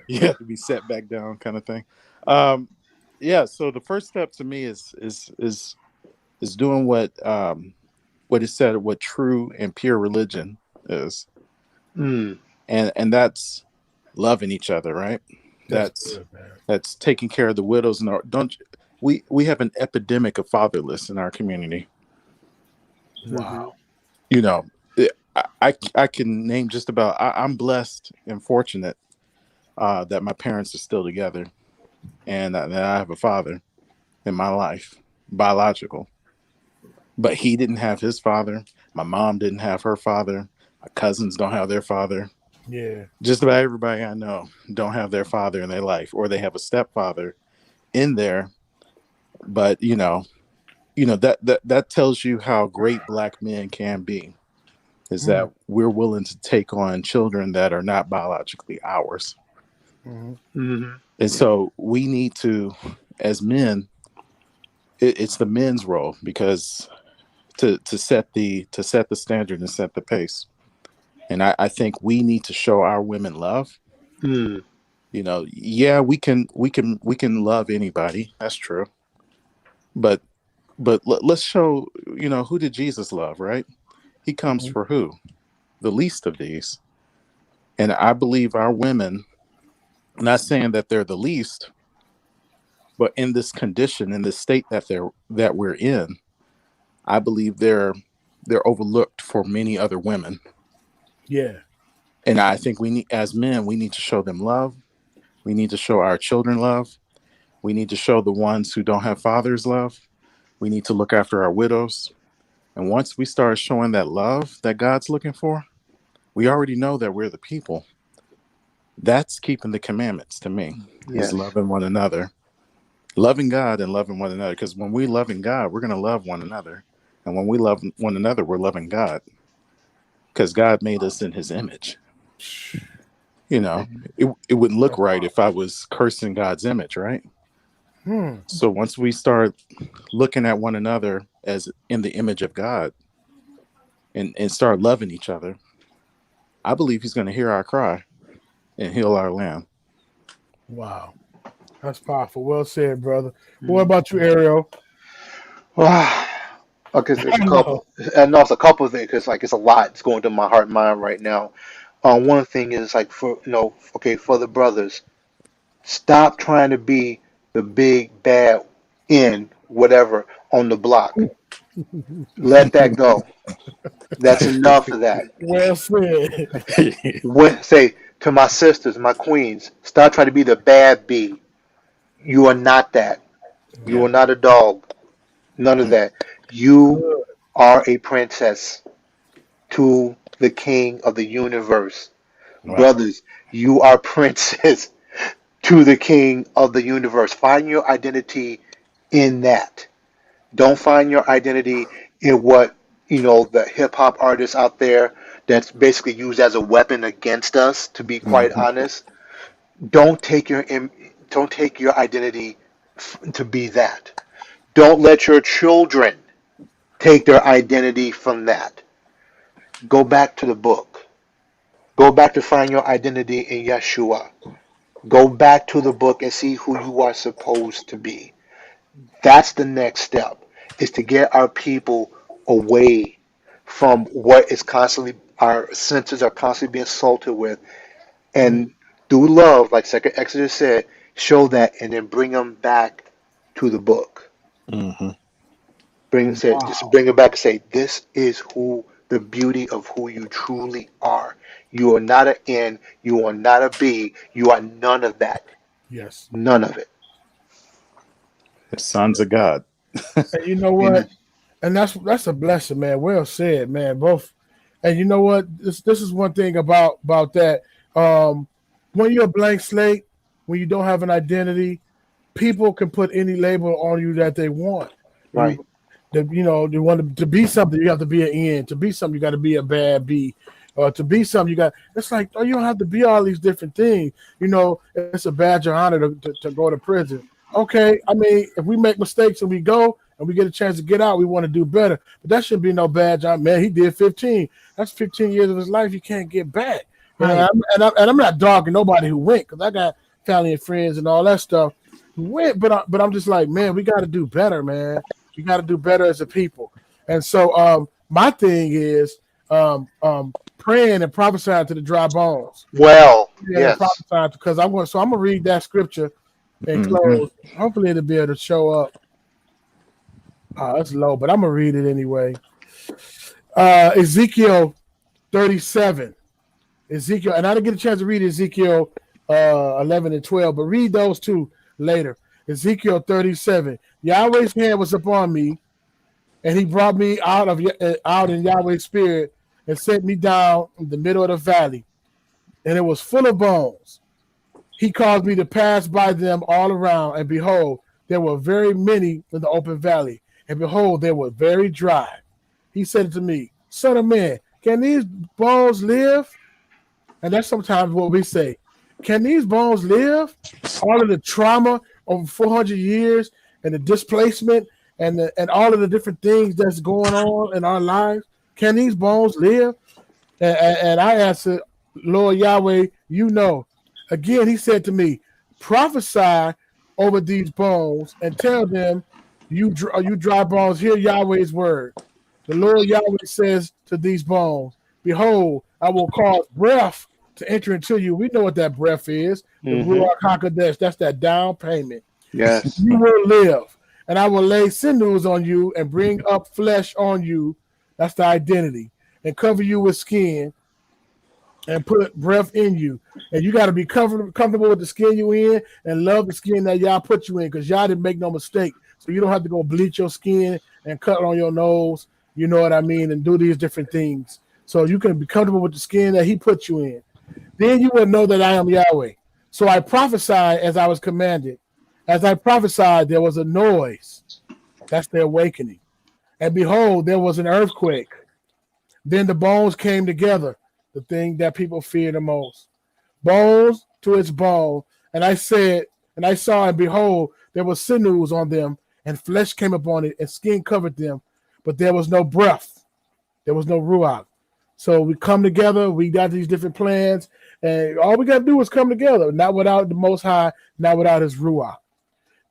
You have to be set back down, kind of thing. Um, yeah. So the first step to me is doing what is said, what true and pure religion is, Mm, and that's loving each other, right? That's That's good, man. that's taking care of the widows and our don't we have an epidemic of fatherless in our community. hmm Wow. You know, I can name just about. I'm blessed and fortunate that my parents are still together, and that I have a father in my life, biological. But he didn't have his father. My mom didn't have her father. My cousins don't have their father. Yeah. Just about everybody I know don't have their father in their life, or they have a stepfather in there. But that tells you how great black men can be. Is Mm, that we're willing to take on children that are not biologically ours. mm, hmm And so we need to, as men, it's the men's role, because to set the standard and set the pace. And I think we need to show our women love, mm, Yeah, we can love anybody. That's true. But let's show, who did Jesus love, right? He comes Mhm. for who? The least of these. And I believe our women, not saying that they're the least, but in this condition, in this state that we're in, I believe they're overlooked for many other women. Yeah. And I think we need, as men, we need to show them love. We need to show our children love. We need to show the ones who don't have fathers love. We need to look after our widows. And once we start showing that love that God's looking for, we already know that we're the people. That's keeping the commandments to me, is Yes. loving one another, loving God and loving one another. Because when we loving God, we're going to love one another. And when we love one another, we're loving God, because God made us in his image. You know, it wouldn't look right if I was cursing God's image, right? Hmm. So once we start looking at one another as in the image of God, and start loving each other, I believe he's going to hear our cry and heal our land. Wow. That's powerful. Well said, brother. What Mm. about you, Ariel? Okay, so there's a I know. couple. I know it's a couple of things because like it's a lot that's going through my heart and mind right now. One thing is like for okay, for the brothers, stop trying to be the big bad in whatever on the block. Let that go. That's enough of that. Well said. Say to my sisters, my queens, stop trying to be the bad bee. You are not that. You Yeah. are not a dog. None of Mm, that. You Good. are a princess to the king of the universe. right. Brothers, you are princes to the king of the universe. Find your identity in that. Don't find your identity in what, the hip hop artists out there that's basically used as a weapon against us, to be quite Hmm. honest. Don't take your don't take your identity to be that. Don't let your children take their identity from that. Go back to the book. Go back to find your identity in Yeshua. Go back to the book and see who you are supposed to be. That's the next step, is to get our people away from what is constantly our senses are constantly being assaulted with, Mm. and through love, like Second Exodus said, show that and then bring them back to the book. Hmm. Just Wow. bring them back and say, this is who the beauty of who you truly are. You are not an N, you are not a B, you are none of that. Yes. None of it. The sons of God. And you know Amen. what? And that's a blessing, man. Well said, man. Both. And you know what? This is one thing about that. Um, when you're a blank slate, when you don't have an identity, people can put any label on you that they want. Right. You, they want to be something. You have to be an N. To be something, you got to be a bad B. Or to be something, you got. It's like, oh, you don't have to be all these different things. It's a badge of honor to go to prison. Okay, I mean, if we make mistakes and we go and we get a chance to get out, we want to do better. But that shouldn't be no badge on. Man, he did 15. That's 15 years of his life he can't get back. Right. And I'm not dogging nobody who went, because I got family and friends and all that stuff who went. But I'm just like, man, we got to do better, man. We got to do better as a people. And so my thing is praying and prophesying to the dry bones. Well, Yeah, and yes. prophesying, because I'm gonna read that scripture and Hmm. close. Hopefully it'll be able to show up. It's low, but I'm gonna read it anyway. Ezekiel 37. Ezekiel, and I didn't get a chance to read Ezekiel 11 and 12, but read those two later. Ezekiel 37. Yahweh's hand was upon me, and he brought me out in Yahweh's spirit and set me down in the middle of the valley, and it was full of bones. He caused me to pass by them all around, and behold, there were very many in the open valley, and behold, they were very dry. He said to me, Son of man, can these bones live? And that's sometimes what we say. Can these bones live? All of the trauma over 400 years and the displacement and all of the different things that's going on in our lives, can these bones live? And I answered, Lord Yahweh, you know. Again, he said to me, prophesy over these bones and tell them, you dry bones, hear Yahweh's word. The Lord Yahweh says to these bones, behold, I will cause breath to enter into you. We know what that breath is. The Ruach HaKodesh. That's that down payment. Yes. You will live. And I will lay sinews on you and bring up flesh on you. That's the identity. And cover you with skin and put breath in you. And you got to be comfortable with the skin you in and love the skin that y'all put you in, because y'all didn't make no mistake. So you don't have to go bleach your skin and cut on your nose, you know what I mean, and do these different things. So you can be comfortable with the skin that he put you in. Then you will know that I am Yahweh. So I prophesied as I was commanded. As I prophesied, there was a noise. That's the awakening. And behold, there was an earthquake. Then the bones came together, the thing that people fear the most. Bones to its bone. And I said, and I saw, and behold, there was sinews on them, and flesh came upon it, and skin covered them. But there was no breath. There was no ruach. So we come together. We got these different plans. And all we got to do is come together, not without the Most High, not without his ruach.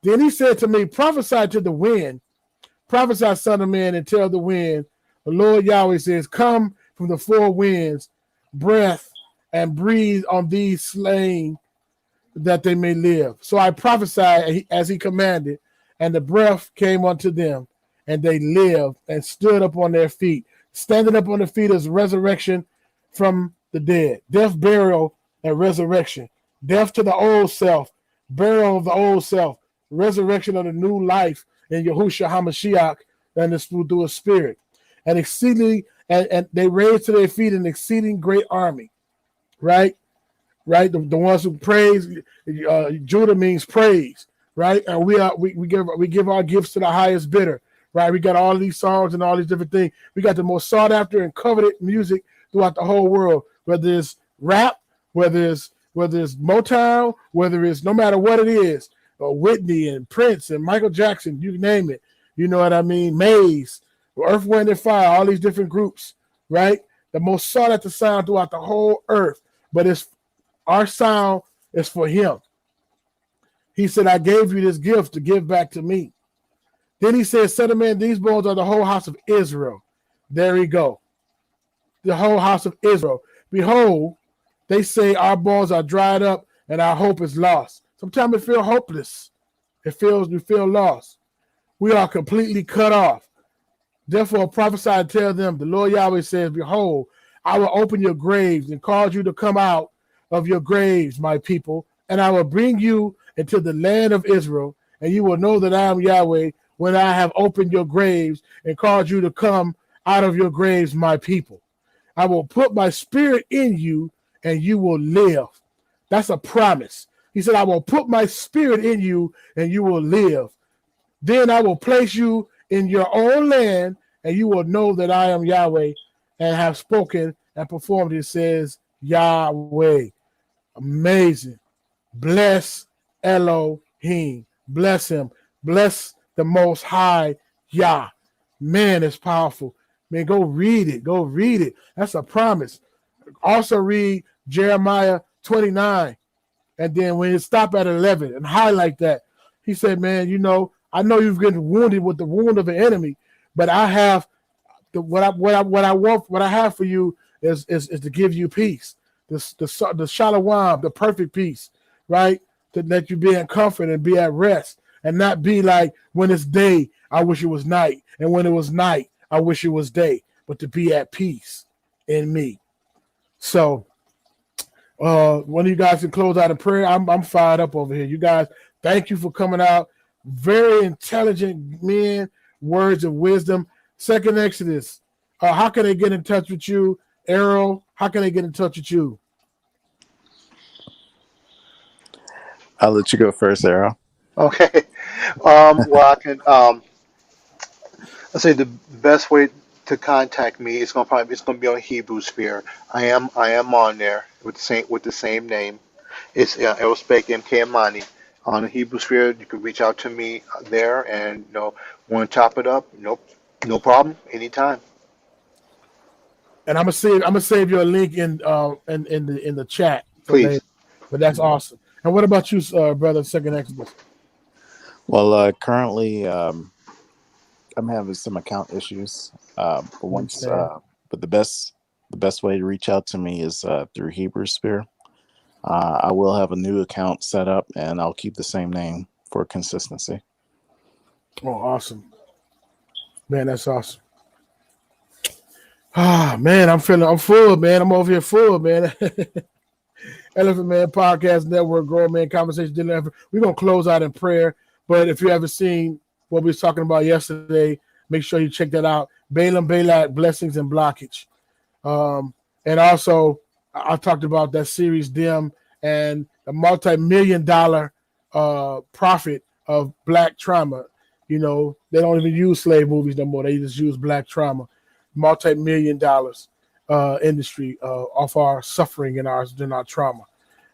Then he said to me, prophesy to the wind. Prophesy, son of man, and tell the wind. The Lord Yahweh says, come from the four winds, breath, and breathe on these slain that they may live. So I prophesied as he commanded, and the breath came unto them, and they lived and stood up on their feet. Standing up on the feet is resurrection from the dead. Death, burial, and resurrection. Death to the old self, burial of the old self, resurrection of the new life in Yahushua HaMashiach, and it's through a spirit. And exceedingly, and they raised to their feet an exceeding great army, right? Right? The ones who praise, Judah means praise, right? And we give our gifts to the highest bidder, right? We got all these songs and all these different things. We got the most sought after and coveted music throughout the whole world, whether it's rap, whether it's Motown, whether it's no matter what it is, Whitney and Prince and Michael Jackson, you name it. You know what I mean? Maze, Earth, Wind, and Fire, all these different groups, right? The most sought after sound throughout the whole earth. But our sound is for him. He said, I gave you this gift to give back to me. Then he said, son of man, these bones are the whole house of Israel. There we go. The whole house of Israel. Behold, they say our bones are dried up and our hope is lost. Sometimes it feels hopeless. We feel lost. We are completely cut off. Therefore, prophesy and tell them, the Lord Yahweh says, behold, I will open your graves and cause you to come out of your graves, my people, and I will bring you into the land of Israel, and you will know that I am Yahweh when I have opened your graves and caused you to come out of your graves, my people. I will put my spirit in you, and you will live. That's a promise. He said, I will put my spirit in you, and you will live. Then I will place you in your own land, and you will know that I am Yahweh and have spoken and performed. It says Yahweh. Amazing. Bless Elohim. Bless him. Bless the Most High Yah. Man, it's powerful. Man, go read it. Go read it. That's a promise. Also read Jeremiah 29. And then when you stop at 11 and highlight that, he said, man, I know you've been wounded with the wound of the enemy, but I have what I have for you is to give you peace. The shalom, the perfect peace, right? To let you be in comfort and be at rest and not be like, when it's day, I wish it was night. And when it was night, I wish it was day, but to be at peace in me. So one of you guys can close out in prayer. I'm fired up over here. You guys, thank you for coming out. Very intelligent men, words of wisdom. Second Exodus, how can they get in touch with you? Errol, how can they get in touch with you? I'll let you go first, Errol. Okay. Well, I can. Let's say the best way to contact me is gonna be on Hebrew Sphere. I am on there with the same name. It's Aerospec MK Amani. On the Hebrew Sphere, you can reach out to me there, and want to chop it up. Nope, no problem, anytime. And I'm gonna save you a link in the chat. Please. But that's awesome. And what about you, brother, Second Exodus? Well, currently, I'm having some account issues. But the best way to reach out to me is through Hebrew Sphere. I will have a new account set up, and I'll keep the same name for consistency. Oh, awesome, man! That's awesome. Ah, man, I'm full, man. I'm over here full, man. Elephant Man Podcast Network, Grown Man Conversation Dinner. We're gonna close out in prayer. But if you haven't seen what we was talking about yesterday, make sure you check that out. Balaam, Balak, Blessings and Blockage. And also, I talked about that series, Dim, and the multi-million-dollar profit of Black trauma. You know, they don't even use slave movies no more. They just use Black trauma. Multi-million-dollars industry of our suffering and our trauma.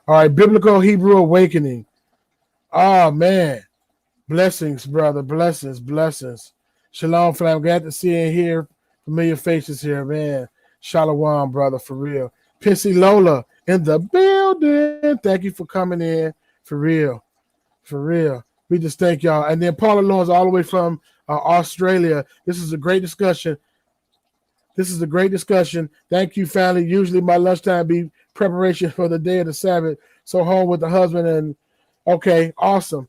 All right, Biblical Hebrew Awakening. Oh, man. Blessings, brother. Blessings. Shalom, fam. Glad to see and hear familiar faces here, man. Shalom, brother, for real. Pissy Lola in the building. Thank you for coming in. For real. We just thank y'all. And then Paula Lawrence all the way from Australia. This is a great discussion. Thank you, family. Usually my lunchtime be preparation for the day of the Sabbath. So home with the husband and okay, awesome.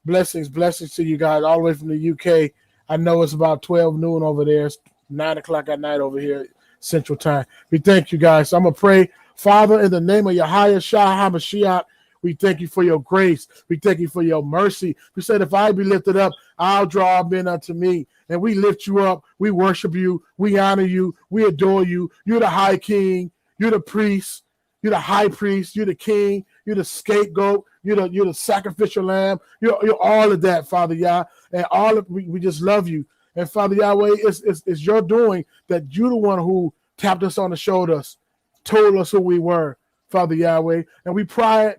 Blessings to you guys all the way from the UK. I know it's about 12 noon over there. It's 9 o'clock at night over here, Central Time. We thank you guys. So I'm going to pray. Father, in the name of Yahweh Shah HaMashiach, we thank you for your grace. We thank you for your mercy. You said, if I be lifted up, I'll draw all men unto me. And we lift you up. We worship you. We honor you. We adore you. You're the high king. You're the priest. You're the high priest. You're the king. You're the scapegoat. You're the sacrificial lamb. You're all of that, Father Yah. And we just love you. And Father Yahweh, it's your doing that you're the one who tapped us on the shoulders, told us who we were, Father Yahweh. And we pray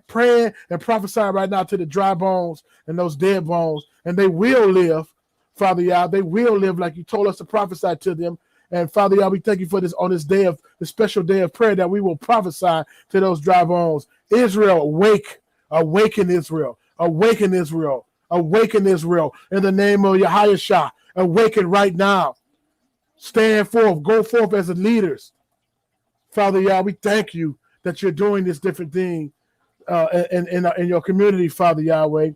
and prophesy right now to the dry bones and those dead bones. And they will live, Father Yah. They will live like you told us to prophesy to them. And Father Yah, we thank you for this on this day of the special day of prayer that we will prophesy to those dry bones. Israel, awake. Awaken Israel. Awaken Israel. Awaken Israel. In the name of Yahweh Shah. Awaken right now. Stand forth. Go forth as the leaders. Father Yah, we thank you that you're doing this different thing in your community, Father Yahweh. And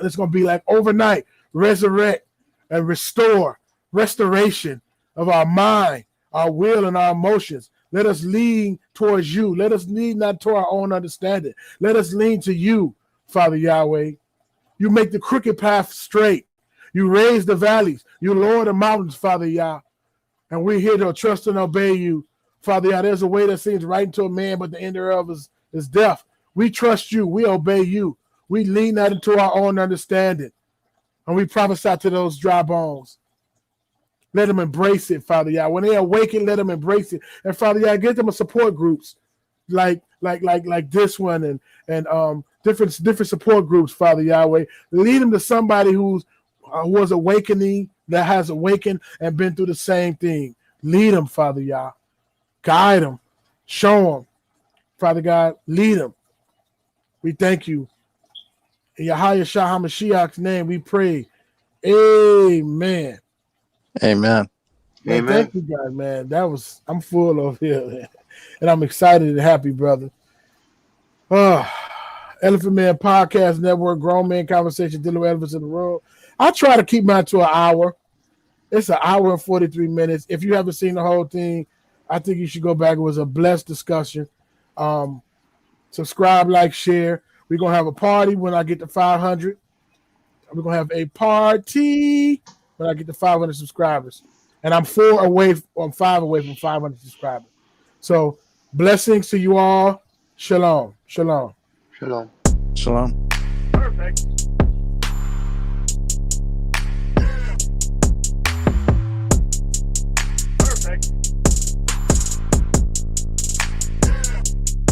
it's going to be like overnight, resurrect and restore, restoration of our mind, our will, and our emotions. Let us lean towards you. Let us lean not to our own understanding. Let us lean to you, Father Yahweh. You make the crooked path straight. You raise the valleys. You lower the mountains, Father Yah. And we're here to trust and obey you, Father Yah. There's a way that seems right into a man, but the end thereof is death. We trust you. We obey you. We lean not into our own understanding. And we prophesy to those dry bones. Let them embrace it, Father Yah. When they awaken, let them embrace it. And Father Yah, get them a support groups like this one and different support groups, Father Yahweh. Lead them to somebody who was awakening, that has awakened and been through the same thing. Lead them, Father Yah. Guide them. Show them. Father God, lead them. We thank you. In Yahweh Shah HaMashiach's name, we pray. Amen. Amen. Man, Amen. thank you, guys, man. I'm full over here, man. And I'm excited and happy, brother. Elephant Man Podcast Network, Grown Man Conversation, dealing with elephants in the room. I try to keep mine to an hour. It's an hour and 43 minutes. If you haven't seen the whole thing, I think you should go back. It was a blessed discussion. Subscribe, like, share. We're going to have a party when I get to 500. We're going to have a party when I get to 500 subscribers. And I'm 5 away from 500 subscribers. So blessings to you all. Shalom. Shalom. Shalom. Shalom. Perfect.